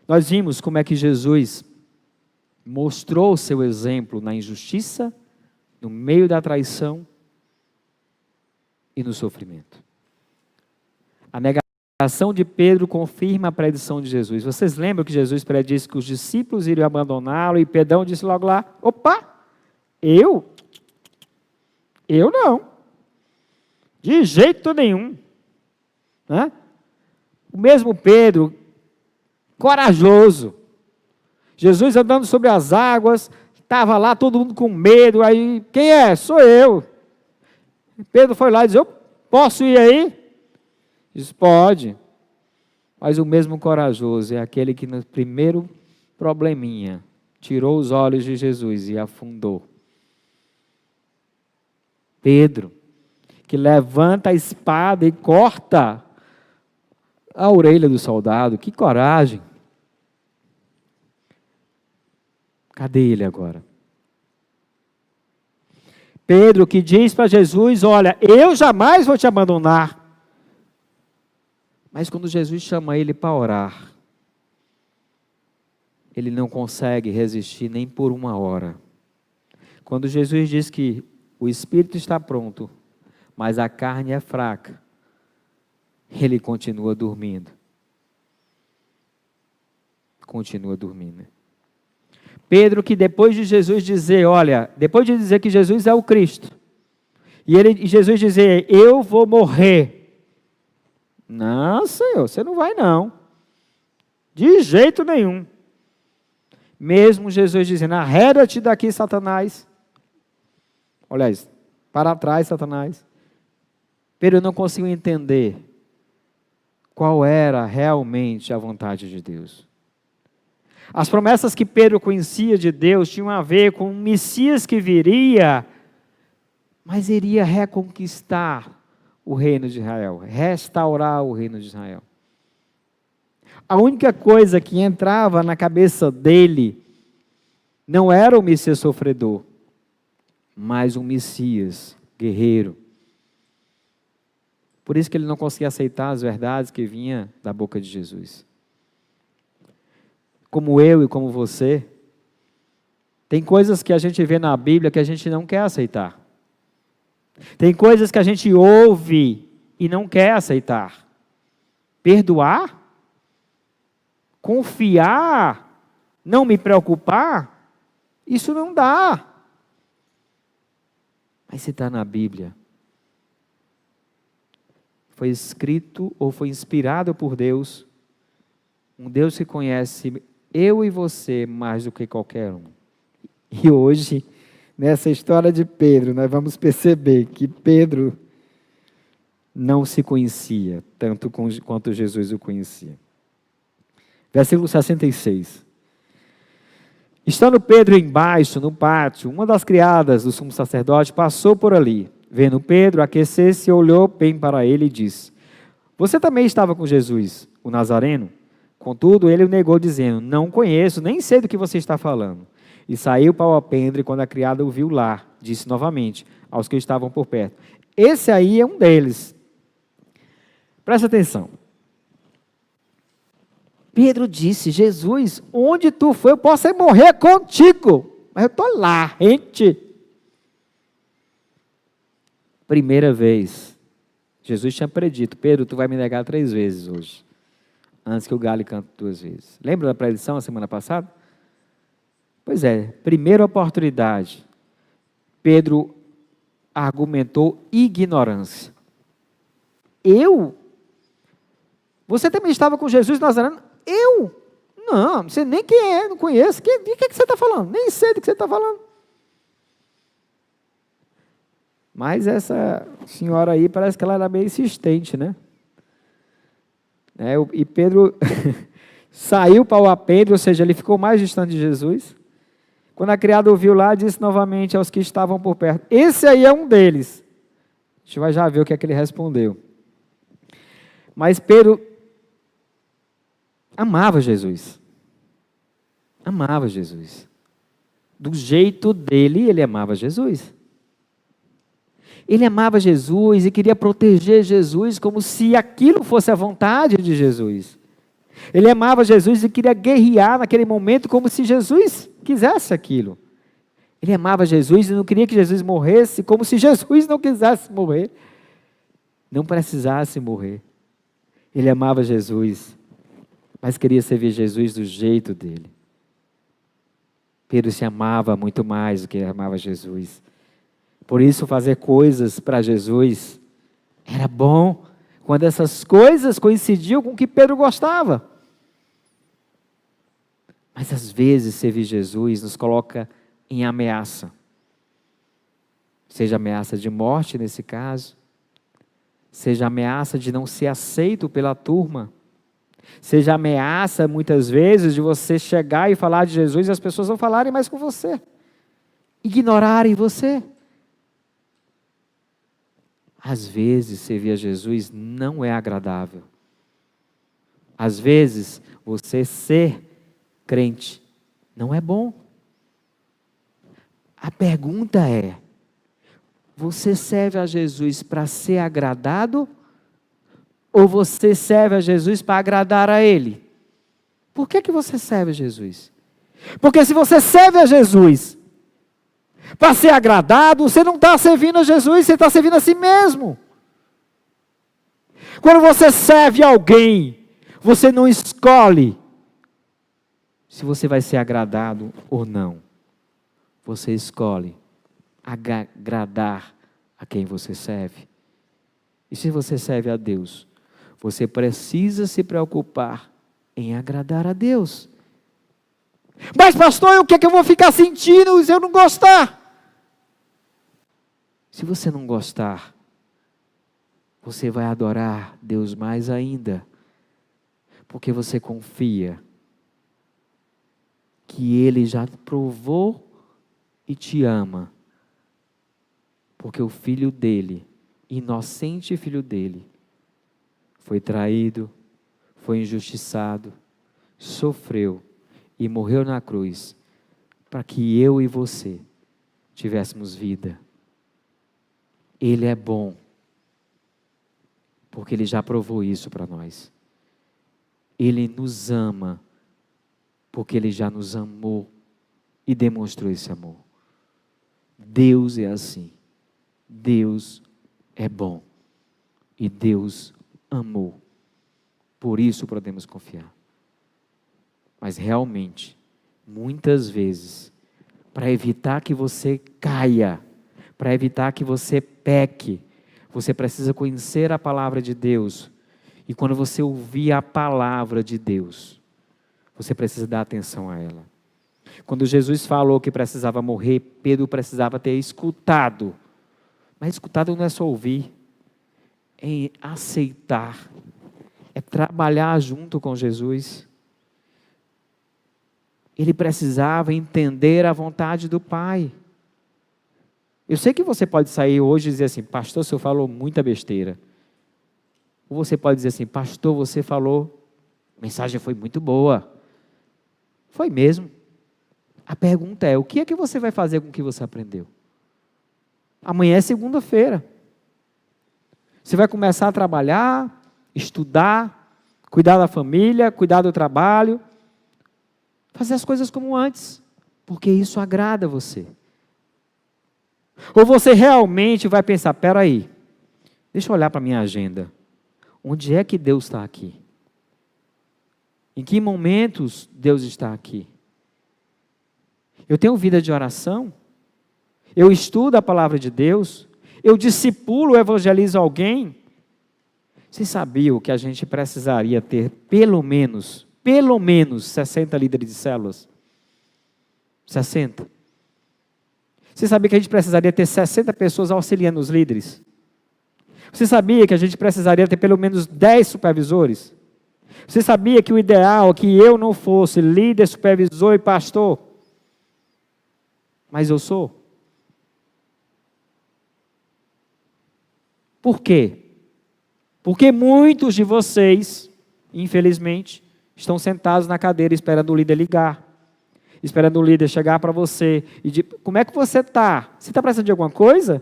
Nós vimos como é que Jesus mostrou o seu exemplo na injustiça, no meio da traição e no sofrimento. A negação de Pedro confirma a predição de Jesus. Vocês lembram que Jesus predisse que os discípulos iriam abandoná-lo e Pedrão disse logo lá, opa, eu não, de jeito nenhum. Né? O mesmo Pedro, corajoso, Jesus andando sobre as águas, estava lá todo mundo com medo, aí, quem é? Sou eu. Pedro foi lá e disse, eu posso ir aí? Diz, pode, mas o mesmo corajoso é aquele que no primeiro probleminha, tirou os olhos de Jesus e afundou. Pedro, que levanta a espada e corta a orelha do soldado, que coragem. Cadê ele agora? Pedro que diz para Jesus, olha, eu jamais vou te abandonar. Mas quando Jesus chama ele para orar, ele não consegue resistir nem por uma hora. Quando Jesus diz que o espírito está pronto, mas a carne é fraca, ele continua dormindo. Continua dormindo. Pedro que depois de Jesus dizer, olha, depois de dizer que Jesus é o Cristo, e Jesus dizer, eu vou morrer. Não, Senhor, você não vai não. De jeito nenhum. Mesmo Jesus dizendo, arreda-te daqui, Satanás. Olha isso, para trás, Satanás. Pedro não conseguiu entender qual era realmente a vontade de Deus. As promessas que Pedro conhecia de Deus tinham a ver com um Messias que viria, mas iria reconquistar o reino de Israel, restaurar o reino de Israel. A única coisa que entrava na cabeça dele não era o Messias sofredor, mas um Messias guerreiro. Por isso que ele não conseguia aceitar as verdades que vinham da boca de Jesus. Como eu e como você, tem coisas que a gente vê na Bíblia que a gente não quer aceitar. Tem coisas que a gente ouve e não quer aceitar. Perdoar? Confiar? Não me preocupar? Isso não dá. Mas se está na Bíblia, foi escrito ou foi inspirado por Deus, um Deus que conhece eu e você mais do que qualquer um. E hoje, nessa história de Pedro, nós vamos perceber que Pedro não se conhecia tanto quanto Jesus o conhecia. Versículo 66. Estando Pedro embaixo, no pátio, uma das criadas do sumo sacerdote passou por ali. Vendo Pedro aquecer-se, olhou bem para ele e disse, você também estava com Jesus, o Nazareno? Contudo, ele o negou, dizendo, não conheço, nem sei do que você está falando. E saiu para o alpendre, quando a criada o viu lá, disse novamente aos que estavam por perto, esse aí é um deles. Presta atenção. Pedro disse, Jesus, onde tu foi, eu posso morrer contigo. Mas eu estou lá, gente. Primeira vez, Jesus tinha predito, Pedro, tu vai me negar 3 vezes hoje, antes que o galo cante 2 vezes. Lembra da predição a semana passada? Pois é, primeira oportunidade, Pedro argumentou ignorância. Eu? Você também estava com Jesus Nazareno? Eu? Não sei nem quem é, não conheço. De que você está falando? Nem sei do que você está falando. Mas essa senhora aí, parece que ela era meio insistente, né? E Pedro saiu para o apedre, ou seja, ele ficou mais distante de Jesus. Quando a criada ouviu lá, disse novamente aos que estavam por perto: esse aí é um deles. A gente vai já ver o que é que ele respondeu. Mas Pedro amava Jesus. Amava Jesus. Do jeito dele, ele amava Jesus. Ele amava Jesus e queria proteger Jesus como se aquilo fosse a vontade de Jesus. Ele amava Jesus e queria guerrear naquele momento como se Jesus quisesse aquilo. Ele amava Jesus e não queria que Jesus morresse como se Jesus não quisesse morrer. Não precisasse morrer. Ele amava Jesus, mas queria servir Jesus do jeito dele. Pedro se amava muito mais do que amava Jesus. Por isso, fazer coisas para Jesus era bom, quando essas coisas coincidiam com o que Pedro gostava. Mas às vezes, servir Jesus nos coloca em ameaça. Seja ameaça de morte, nesse caso. Seja ameaça de não ser aceito pela turma. Seja ameaça, muitas vezes, de você chegar e falar de Jesus e as pessoas não falarem mais com você. Ignorarem você. Às vezes, servir a Jesus não é agradável. Às vezes, você ser crente não é bom. A pergunta é: você serve a Jesus para ser agradado? Ou você serve a Jesus para agradar a Ele? Por que você serve a Jesus? Porque se você serve a Jesus para ser agradado, você não está servindo a Jesus, você está servindo a si mesmo. Quando você serve alguém, você não escolhe se você vai ser agradado ou não. Você escolhe agradar a quem você serve. E se você serve a Deus, você precisa se preocupar em agradar a Deus. Mas pastor, o que é que eu vou ficar sentindo se eu não gostar? Se você não gostar, você vai adorar Deus mais ainda, porque você confia que Ele já provou e te ama, porque o filho dele, inocente filho dele, foi traído, foi injustiçado, sofreu e morreu na cruz, para que eu e você tivéssemos vida. Ele é bom, porque Ele já provou isso para nós. Ele nos ama, porque Ele já nos amou e demonstrou esse amor. Deus é assim. Deus é bom. E Deus amou. Por isso podemos confiar. Mas realmente, muitas vezes, para evitar que você caia, para evitar que você peque, você precisa conhecer a palavra de Deus. E quando você ouvir a palavra de Deus, você precisa dar atenção a ela. Quando Jesus falou que precisava morrer, Pedro precisava ter escutado. Mas escutado não é só ouvir, é aceitar, é trabalhar junto com Jesus. Ele precisava entender a vontade do Pai. Eu sei que você pode sair hoje e dizer assim: pastor, o senhor falou muita besteira. Ou você pode dizer assim: pastor, você falou, a mensagem foi muito boa. Foi mesmo. A pergunta é: o que é que você vai fazer com o que você aprendeu? Amanhã é segunda-feira. Você vai começar a trabalhar, estudar, cuidar da família, cuidar do trabalho, fazer as coisas como antes, porque isso agrada você. Ou você realmente vai pensar: espera aí, deixa eu olhar para a minha agenda. Onde é que Deus está aqui? Em que momentos Deus está aqui? Eu tenho vida de oração? Eu estudo a palavra de Deus? Eu discipulo, evangelizo alguém? Vocês sabiam que a gente precisaria ter pelo menos pelo menos 60 líderes de células. 60. Você sabia que a gente precisaria ter 60 pessoas auxiliando os líderes? Você sabia que a gente precisaria ter pelo menos 10 supervisores? Você sabia que o ideal é que eu não fosse líder, supervisor e pastor? Mas eu sou. Por quê? Porque muitos de vocês, infelizmente, estão sentados na cadeira esperando o líder ligar, esperando o líder chegar para você e dizer, como é que você está? Você está precisando de alguma coisa?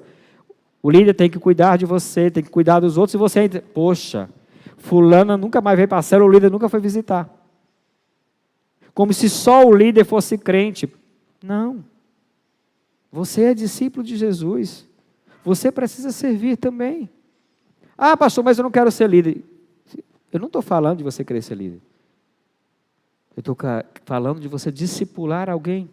O líder tem que cuidar de você, tem que cuidar dos outros, e você entra, poxa, fulana nunca mais veio para a célula, o líder nunca foi visitar. Como se só o líder fosse crente. Não. Você é discípulo de Jesus. Você precisa servir também. Ah, pastor, mas eu não quero ser líder. Eu não estou falando de você querer ser líder. Eu estou falando de você discipular alguém.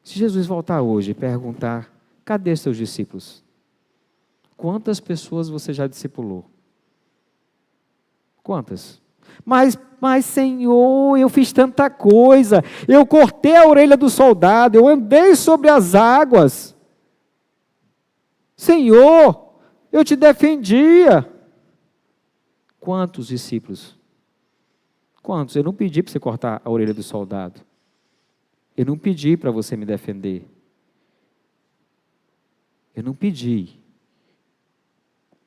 Se Jesus voltar hoje e perguntar, cadê seus discípulos? Quantas pessoas você já discipulou? Quantas? Mas Senhor, eu fiz tanta coisa. Eu cortei a orelha do soldado, eu andei sobre as águas. Senhor, eu te defendia. Quantos discípulos? Quantos? Eu não pedi para você cortar a orelha do soldado. Eu não pedi para você me defender. Eu não pedi.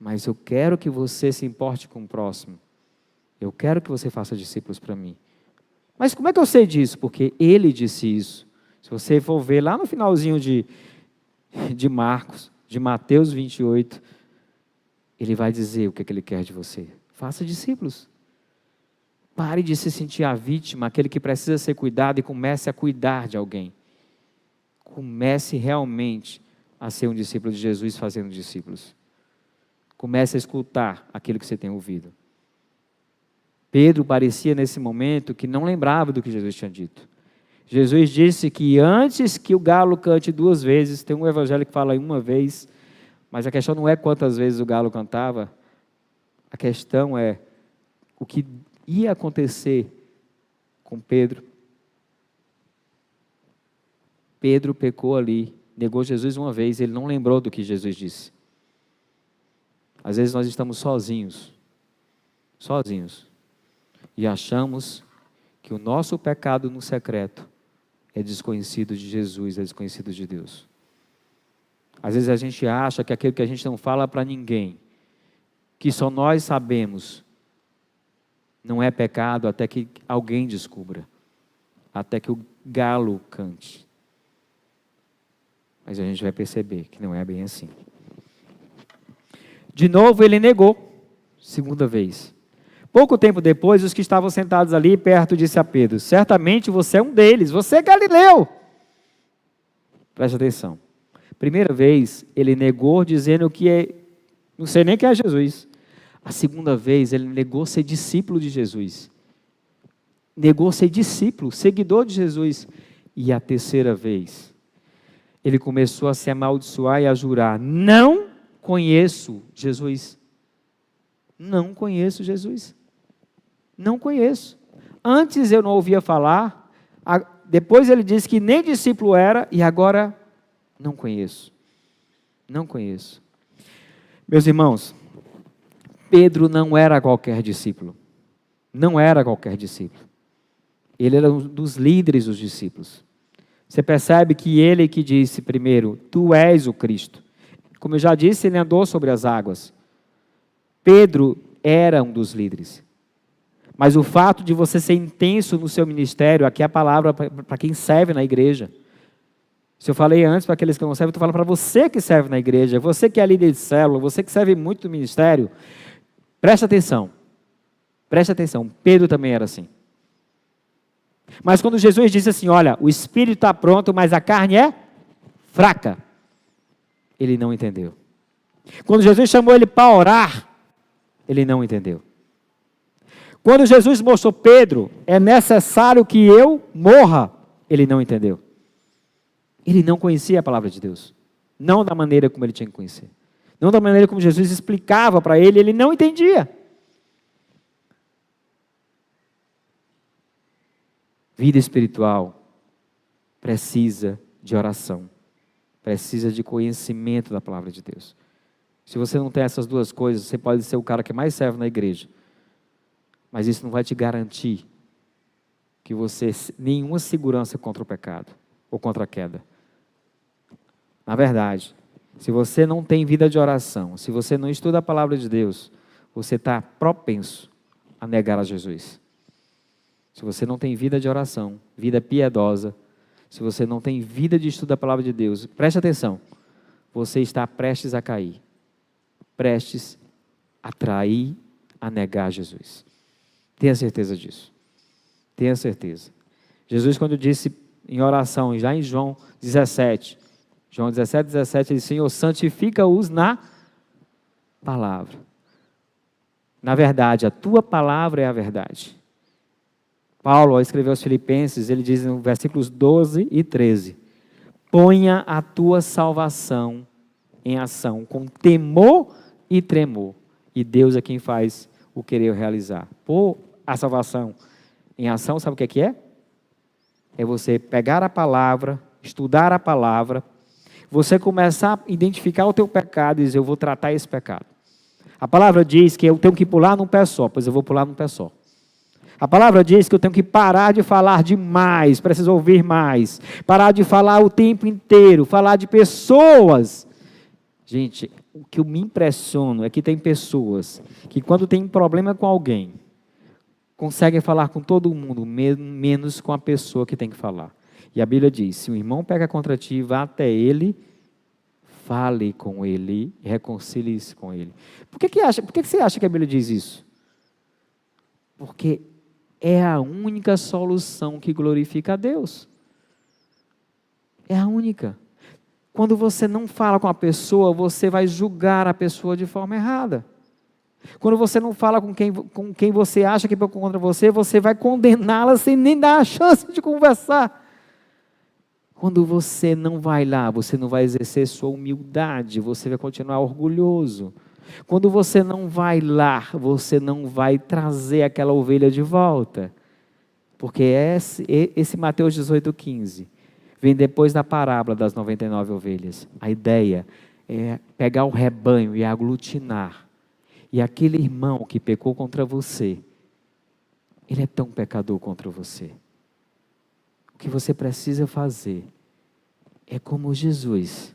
Mas eu quero que você se importe com o próximo. Eu quero que você faça discípulos para mim. Mas como é que eu sei disso? Porque ele disse isso. Se você for ver lá no finalzinho de Marcos, de Mateus 28, ele vai dizer o que ele quer de você. Faça discípulos. Pare de se sentir a vítima, aquele que precisa ser cuidado, e comece a cuidar de alguém. Comece realmente a ser um discípulo de Jesus fazendo discípulos. Comece a escutar aquilo que você tem ouvido. Pedro parecia nesse momento que não lembrava do que Jesus tinha dito. Jesus disse que antes que o galo cante 2 vezes, tem um evangelho que fala em 1 vez, mas a questão não é quantas vezes o galo cantava, a questão é o que ia acontecer com Pedro. Pedro pecou ali, negou Jesus 1 vez, ele não lembrou do que Jesus disse. Às vezes nós estamos sozinhos, e achamos que o nosso pecado no secreto é desconhecido de Jesus, é desconhecido de Deus. Às vezes a gente acha que aquilo que a gente não fala para ninguém, que só nós sabemos, não é pecado até que alguém descubra, até que o galo cante. Mas a gente vai perceber que não é bem assim. De novo ele negou, 2ª vez. Pouco tempo depois, os que estavam sentados ali perto disse a Pedro, certamente você é um deles, você é Galileu. Preste atenção. 1ª vez, ele negou dizendo que não sei nem quem é Jesus. A 2ª vez, ele negou ser discípulo de Jesus. Negou ser discípulo, seguidor de Jesus. E a 3ª vez, ele começou a se amaldiçoar e a jurar, não conheço Jesus. Não conheço Jesus. Não conheço. Antes eu não ouvia falar, depois ele disse que nem discípulo era, e agora não conheço. Não conheço. Meus irmãos, Pedro não era qualquer discípulo. Não era qualquer discípulo. Ele era um dos líderes dos discípulos. Você percebe que ele que disse primeiro, tu és o Cristo. Como eu já disse, ele andou sobre as águas. Pedro era um dos líderes. Mas o fato de você ser intenso no seu ministério, aqui é a palavra para quem serve na igreja. Se eu falei antes para aqueles que não servem, eu estou falando para você que serve na igreja, você que é líder de célula, você que serve muito no ministério, preste atenção. Preste atenção, Pedro também era assim. Mas quando Jesus disse assim, olha, o espírito está pronto, mas a carne é fraca, ele não entendeu. Quando Jesus chamou ele para orar, ele não entendeu. Quando Jesus mostrou, Pedro, é necessário que eu morra, ele não entendeu. Ele não conhecia a palavra de Deus. Não da maneira como ele tinha que conhecer. Não da maneira como Jesus explicava para ele, ele não entendia. Vida espiritual precisa de oração, precisa de conhecimento da palavra de Deus. Se você não tem essas duas coisas, você pode ser o cara que mais serve na igreja, mas isso não vai te garantir que você nenhuma segurança contra o pecado ou contra a queda. Na verdade, se você não tem vida de oração, se você não estuda a palavra de Deus, você está propenso a negar a Jesus. Se você não tem vida de oração, vida piedosa, se você não tem vida de estudo da palavra de Deus, preste atenção, você está prestes a cair, prestes a trair, a negar Jesus. Tenha certeza disso. Tenha certeza. Jesus, quando disse em oração, já em João 17, ele disse: Senhor, santifica-os na palavra. Na verdade, a tua palavra é a verdade. Paulo, ao escrever aos Filipenses, ele diz no versículos 12 e 13: ponha a tua salvação em ação, com temor e tremor. E Deus é quem faz o querer realizar. Pôr a salvação em ação, sabe o que é? É você pegar a palavra, estudar a palavra, você começar a identificar o teu pecado e dizer: eu vou tratar esse pecado. A palavra diz que eu tenho que pular num pé só, pois eu vou pular num pé só. A palavra diz que eu tenho que parar de falar demais, preciso ouvir mais, parar de falar o tempo inteiro, falar de pessoas. Gente, o que eu me impressiono é que tem pessoas que, quando tem um problema com alguém, conseguem falar com todo mundo, menos com a pessoa que tem que falar. E a Bíblia diz: se um irmão peca contra ti, vá até ele, fale com ele, reconcilie-se com ele. Por que você acha que a Bíblia diz isso? Porque é a única solução que glorifica a Deus. É a única. Quando você não fala com a pessoa, você vai julgar a pessoa de forma errada. Quando você não fala com quem você acha que pecou contra você, você vai condená-la sem nem dar a chance de conversar. Quando você não vai lá, você não vai exercer sua humildade, você vai continuar orgulhoso. Quando você não vai lá, você não vai trazer aquela ovelha de volta. Porque esse Mateus 18:15 vem depois da parábola das 99 ovelhas. A ideia é pegar o rebanho e aglutinar. E aquele irmão que pecou contra você, ele é tão pecador contra você. O que você precisa fazer é como Jesus.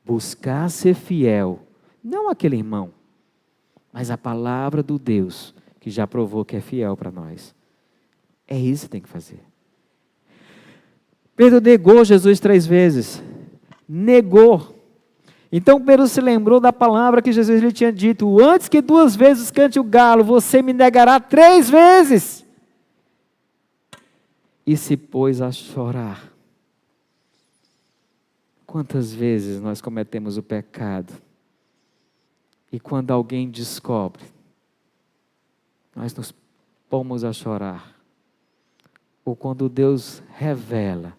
Buscar ser fiel, não aquele irmão, mas a palavra do Deus, que já provou que é fiel para nós. É isso que tem que fazer. Pedro negou Jesus 3 vezes. Negou. Então Pedro se lembrou da palavra que Jesus lhe tinha dito: antes que 2 vezes cante o galo, você me negará 3 vezes. E se pôs a chorar. Quantas vezes nós cometemos o pecado e quando alguém descobre, nós nos pomos a chorar. Ou quando Deus revela,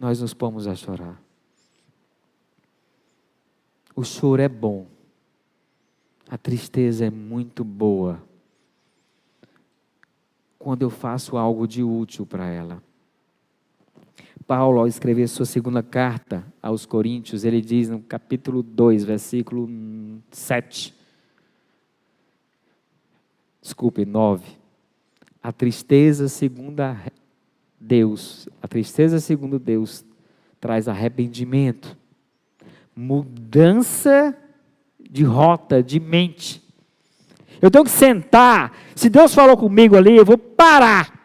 nós nos pomos a chorar. O choro é bom. A tristeza é muito boa. Quando eu faço algo de útil para ela. Paulo, ao escrever sua 2ª carta aos Coríntios, ele diz no capítulo 2, versículo 9. A tristeza segundo Deus traz arrependimento, mudança de rota, de mente. Eu tenho que sentar, se Deus falou comigo ali, eu vou parar,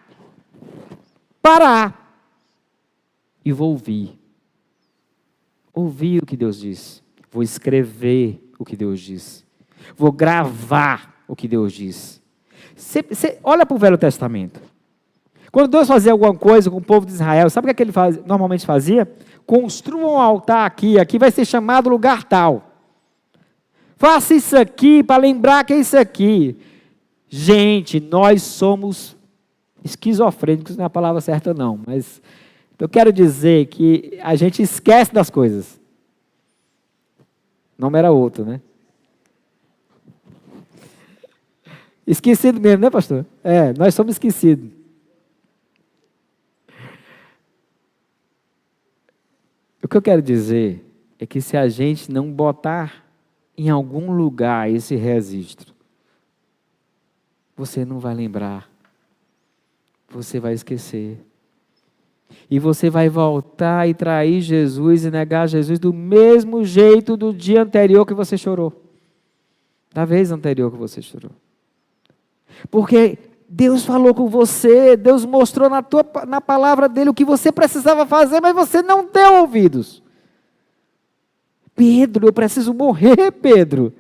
e vou ouvir o que Deus disse, vou escrever o que Deus disse, vou gravar o que Deus disse. Você olha para o Velho Testamento, quando Deus fazia alguma coisa com o povo de Israel, sabe o que ele normalmente fazia? Construam um altar aqui vai ser chamado lugar tal. Faça isso aqui para lembrar que é isso aqui. Gente, nós somos esquizofrênicos, não é a palavra certa não, mas eu quero dizer que a gente esquece das coisas. O nome era outro, né? Esquecido mesmo, né, pastor? É, nós somos esquecidos. O que eu quero dizer é que se a gente não botar em algum lugar esse registro, você não vai lembrar, você vai esquecer. E você vai voltar e trair Jesus e negar Jesus do mesmo jeito do dia anterior que você chorou. Da vez anterior que você chorou. Porque Deus falou com você, Deus mostrou na palavra dele o que você precisava fazer, mas você não deu ouvidos. Pedro, eu preciso morrer, Pedro.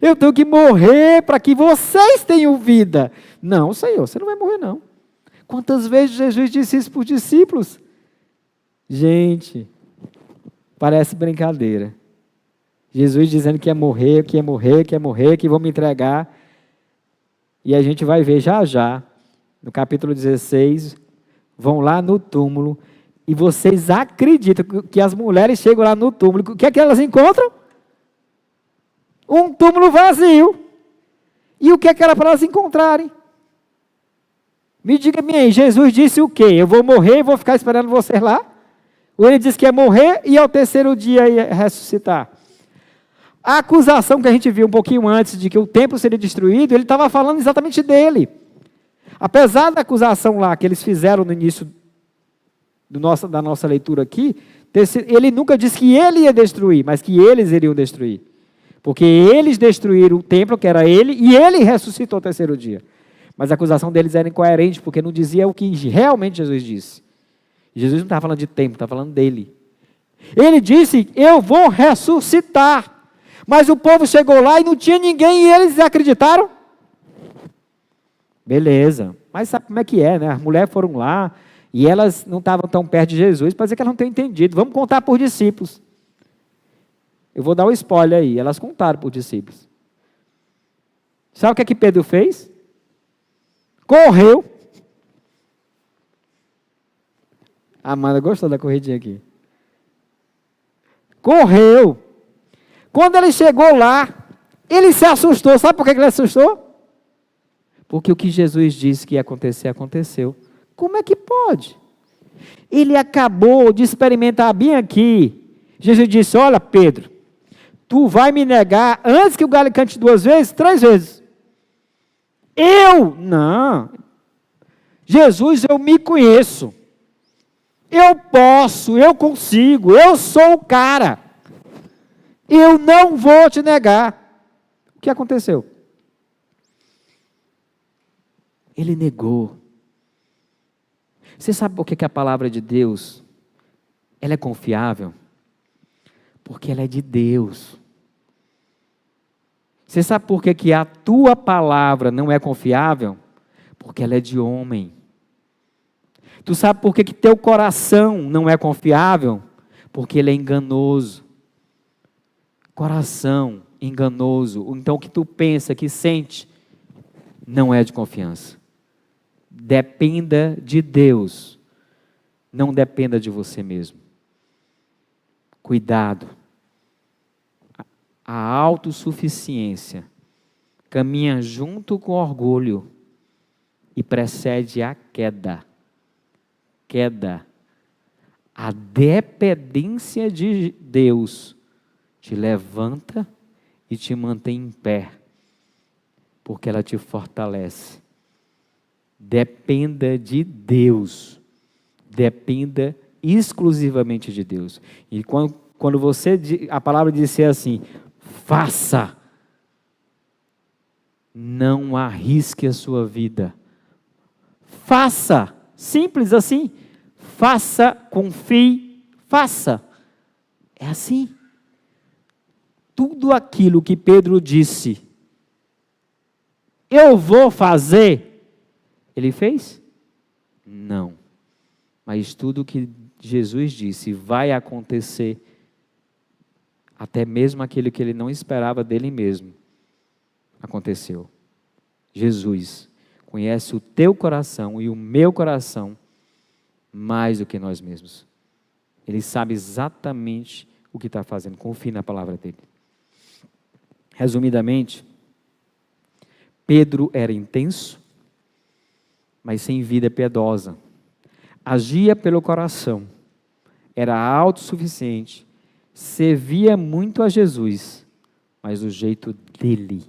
Eu tenho que morrer para que vocês tenham vida. Não, Senhor, você não vai morrer não. Quantas vezes Jesus disse isso para os discípulos? Gente, parece brincadeira. Jesus dizendo que ia morrer, que ia morrer, que ia morrer, que vão me entregar. E a gente vai ver já já, no capítulo 16, vão lá no túmulo, e vocês acreditam que as mulheres chegam lá no túmulo, o que é que elas encontram? Um túmulo vazio. E o que é que era para elas encontrarem? Me diga aí, Jesus disse o quê? Eu vou morrer e vou ficar esperando vocês lá? Ou ele disse que ia morrer e ao terceiro dia ia ressuscitar? A acusação que a gente viu um pouquinho antes de que o templo seria destruído, ele estava falando exatamente dele. Apesar da acusação lá que eles fizeram no início da nossa leitura aqui, ele nunca disse que ele ia destruir, mas que eles iriam destruir. Porque eles destruíram o templo, que era ele, e ele ressuscitou ao terceiro dia. Mas a acusação deles era incoerente, porque não dizia o que realmente Jesus disse. Jesus não estava falando de templo, estava falando dele. Ele disse, eu vou ressuscitar. Mas o povo chegou lá e não tinha ninguém, e eles acreditaram? Beleza. Mas sabe como é que é, né? As mulheres foram lá, e elas não estavam tão perto de Jesus, para dizer que elas não têm entendido. Vamos contar por discípulos. Eu vou dar um spoiler aí. Elas contaram por discípulos. Sabe o que é que Pedro fez? Correu. A Amanda gostou da corridinha aqui. Correu. Quando ele chegou lá, ele se assustou. Sabe por que ele se assustou? Porque o que Jesus disse que ia acontecer, aconteceu. Como é que pode? Ele acabou de experimentar bem aqui. Jesus disse, olha Pedro, tu vai me negar antes que o galo cante 2 vezes, 3 vezes. Eu? Não. Jesus, eu me conheço. Eu posso, eu consigo, eu sou o cara. Eu não vou te negar. O que aconteceu? Ele negou. Você sabe por que a palavra de Deus, ela é confiável? Porque ela é de Deus. Você sabe por que a tua palavra não é confiável? Porque ela é de homem. Tu sabe por que teu coração não é confiável? Porque ele é enganoso. Coração enganoso. Então o que tu pensa, que sente, não é de confiança. Dependa de Deus. Não dependa de você mesmo. Cuidado. A autossuficiência caminha junto com o orgulho e precede a queda. Queda. A dependência de Deus te levanta e te mantém em pé, porque ela te fortalece. Dependa de Deus. Dependa exclusivamente de Deus. E quando a palavra disser assim, faça, não arrisque a sua vida. Faça, simples assim. Faça, confie, faça. É assim. Tudo aquilo que Pedro disse, eu vou fazer, ele fez? Não. Mas tudo que Jesus disse vai acontecer, até mesmo aquilo que ele não esperava dele mesmo, aconteceu. Jesus conhece o teu coração e o meu coração mais do que nós mesmos. Ele sabe exatamente o que está fazendo. Confie na palavra dele. Resumidamente, Pedro era intenso, mas sem vida piedosa. Agia pelo coração, era autossuficiente, servia muito a Jesus, mas do jeito dele.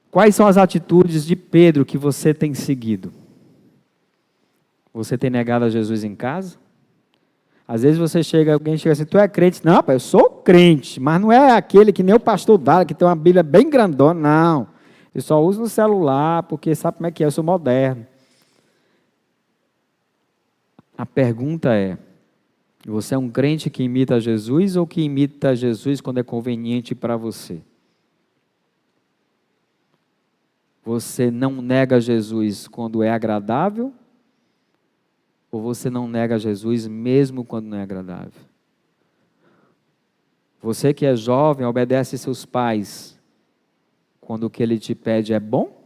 Quais são as atitudes de Pedro que você tem seguido? Você tem negado a Jesus em casa? Às vezes alguém chega assim, tu é crente? Não, pai, eu sou crente, mas não é aquele que nem o pastor Dala, que tem uma Bíblia bem grandona, não. Eu só uso no celular, porque sabe como é que é, eu sou moderno. A pergunta é, você é um crente que imita Jesus ou que imita Jesus quando é conveniente para você? Você não nega Jesus quando é agradável? Ou você não nega Jesus mesmo quando não é agradável? Você que é jovem, obedece seus pais quando o que ele te pede é bom?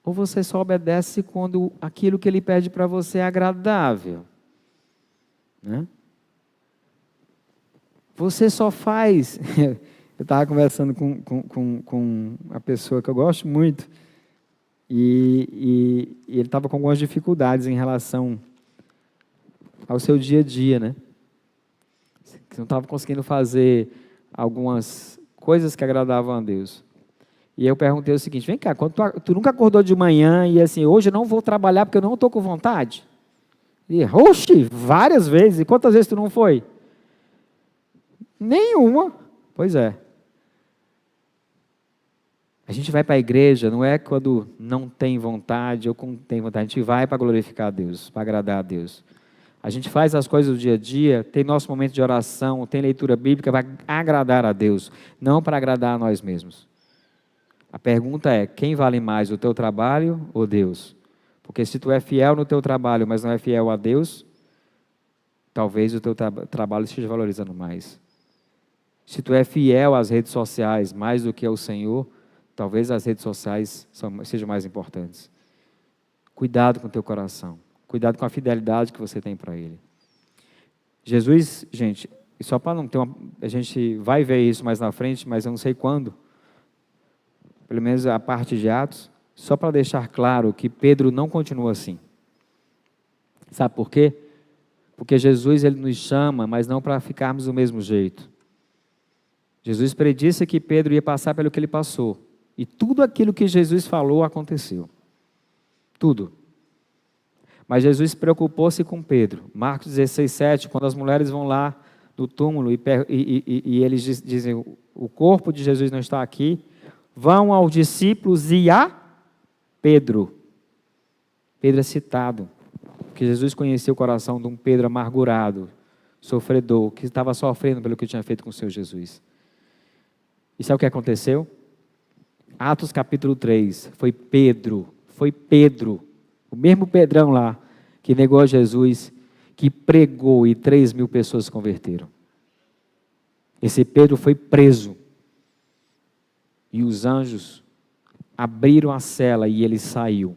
Ou você só obedece quando aquilo que ele pede para você é agradável? Né? Você só faz... Eu estava conversando com uma pessoa que eu gosto muito, e ele estava com algumas dificuldades em relação ao seu dia a dia, né? Que não estava conseguindo fazer algumas coisas que agradavam a Deus. E eu perguntei o seguinte, vem cá, quando tu nunca acordou de manhã e assim, hoje eu não vou trabalhar porque eu não estou com vontade? E, oxe, várias vezes. E quantas vezes tu não foi? Nenhuma. Pois é. A gente vai para a igreja, não é quando não tem vontade ou quando tem vontade. A gente vai para glorificar a Deus, para agradar a Deus. A gente faz as coisas do dia a dia, tem nosso momento de oração, tem leitura bíblica, vai agradar a Deus, não para agradar a nós mesmos. A pergunta é, quem vale mais, o teu trabalho ou Deus? Porque se tu é fiel no teu trabalho, mas não é fiel a Deus, talvez o teu trabalho esteja valorizando mais. Se tu é fiel às redes sociais mais do que ao Senhor, talvez as redes sociais sejam mais importantes. Cuidado com o teu coração. Cuidado com a fidelidade que você tem para Ele. Jesus, gente, só para não ter a gente vai ver isso mais na frente, mas eu não sei quando. Pelo menos a parte de Atos, só para deixar claro que Pedro não continua assim. Sabe por quê? Porque Jesus ele nos chama, mas não para ficarmos do mesmo jeito. Jesus predisse que Pedro ia passar pelo que ele passou. E tudo aquilo que Jesus falou aconteceu. Tudo. Mas Jesus preocupou-se com Pedro. Marcos 16, 7, quando as mulheres vão lá no túmulo e eles dizem, o corpo de Jesus não está aqui, vão aos discípulos e a Pedro. Pedro é citado, porque Jesus conhecia o coração de um Pedro amargurado, sofredor, que estava sofrendo pelo que tinha feito com o seu Jesus. E sabe o que aconteceu? Atos capítulo 3, foi Pedro, o mesmo Pedrão lá, que negou a Jesus, que pregou e 3.000 pessoas se converteram. Esse Pedro foi preso. E os anjos abriram a cela e ele saiu.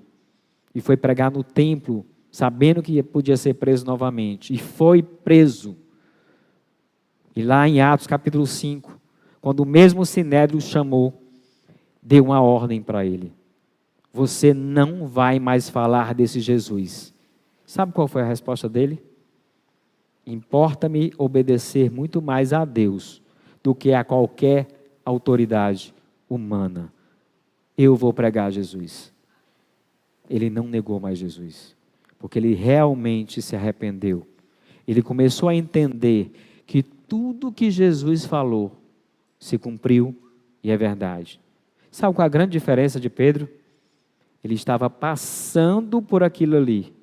E foi pregar no templo, sabendo que podia ser preso novamente. E foi preso. E lá em Atos capítulo 5, quando o mesmo Sinédrio chamou, deu uma ordem para ele. Você não vai mais falar desse Jesus. Sabe qual foi a resposta dele? Importa-me obedecer muito mais a Deus do que a qualquer autoridade humana. Eu vou pregar Jesus. Ele não negou mais Jesus, porque ele realmente se arrependeu. Ele começou a entender que tudo que Jesus falou se cumpriu e é verdade. Sabe qual é a grande diferença de Pedro? Ele estava passando por aquilo ali.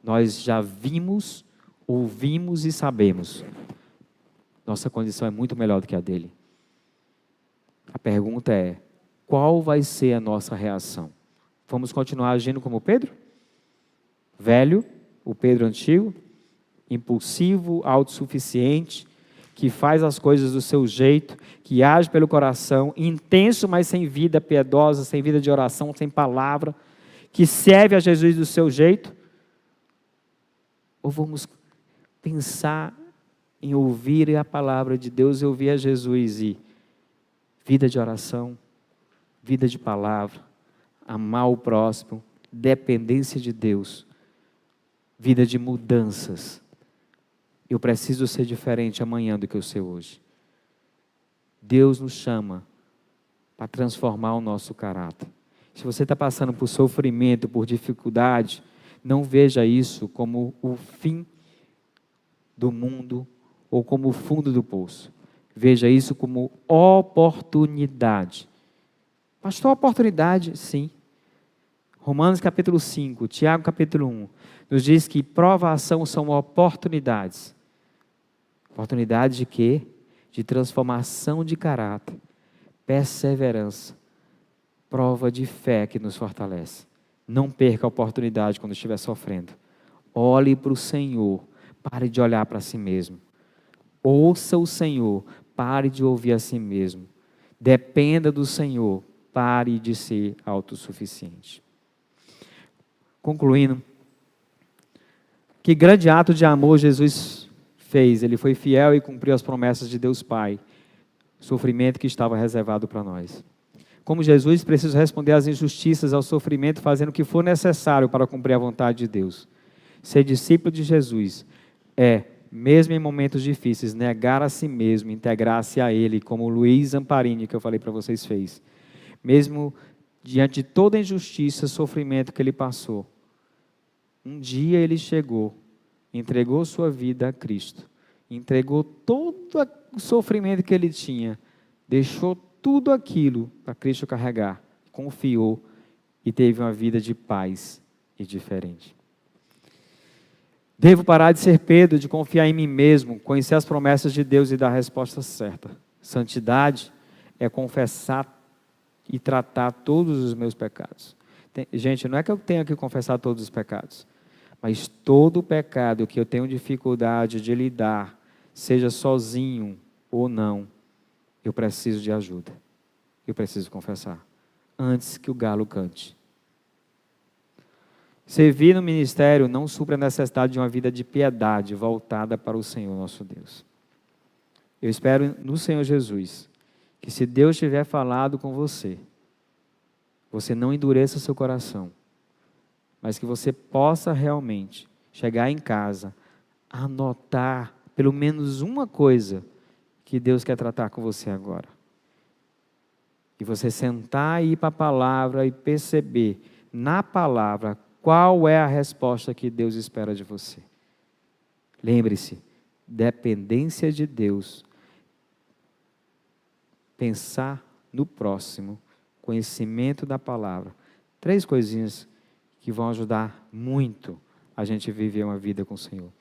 Nós já vimos, ouvimos e sabemos. Nossa condição é muito melhor do que a dele. A pergunta é, qual vai ser a nossa reação? Vamos continuar agindo como Pedro? Velho, o Pedro antigo, impulsivo, autossuficiente, que faz as coisas do seu jeito, que age pelo coração, intenso, mas sem vida piedosa, sem vida de oração, sem palavra, que serve a Jesus do seu jeito? Ou vamos pensar em ouvir a palavra de Deus e ouvir a Jesus e vida de oração, vida de palavra, amar o próximo, dependência de Deus, vida de mudanças. Eu preciso ser diferente amanhã do que eu sou hoje. Deus nos chama para transformar o nosso caráter. Se você está passando por sofrimento, por dificuldade, não veja isso como o fim do mundo ou como o fundo do poço. Veja isso como oportunidade. Pastor, oportunidade? Sim. Romanos capítulo 5, Tiago capítulo 1, nos diz que provação são oportunidades. Oportunidade de quê? De transformação de caráter, perseverança, prova de fé que nos fortalece. Não perca a oportunidade quando estiver sofrendo. Olhe para o Senhor, pare de olhar para si mesmo. Ouça o Senhor, pare de ouvir a si mesmo. Dependa do Senhor, pare de ser autossuficiente. Concluindo, que grande ato de amor Jesus fez. Ele foi fiel e cumpriu as promessas de Deus Pai. Sofrimento que estava reservado para nós. Como Jesus, preciso responder às injustiças, ao sofrimento, fazendo o que for necessário para cumprir a vontade de Deus. Ser discípulo de Jesus é, mesmo em momentos difíceis, negar a si mesmo, integrar-se a Ele, como o Luiz Zamparini, que eu falei para vocês, fez. Mesmo diante de toda a injustiça, sofrimento que ele passou, um dia ele chegou, entregou sua vida a Cristo, entregou todo o sofrimento que ele tinha, deixou tudo aquilo para Cristo carregar, confiou e teve uma vida de paz e diferente. Devo parar de ser Pedro, de confiar em mim mesmo, conhecer as promessas de Deus e dar a resposta certa. Santidade é confessar e tratar todos os meus pecados. Gente, não é que eu tenha que confessar todos os pecados, mas todo pecado que eu tenho dificuldade de lidar, seja sozinho ou não, eu preciso de ajuda. Eu preciso confessar, antes que o galo cante. Servir no ministério não supre a necessidade de uma vida de piedade voltada para o Senhor nosso Deus. Eu espero no Senhor Jesus, que se Deus tiver falado com você, você não endureça seu coração, mas que você possa realmente chegar em casa, anotar pelo menos uma coisa que Deus quer tratar com você agora. E você sentar e ir para a palavra e perceber na palavra qual é a resposta que Deus espera de você. Lembre-se, dependência de Deus, pensar no próximo, conhecimento da palavra. 3 coisinhas que vão ajudar muito a gente viver uma vida com o Senhor.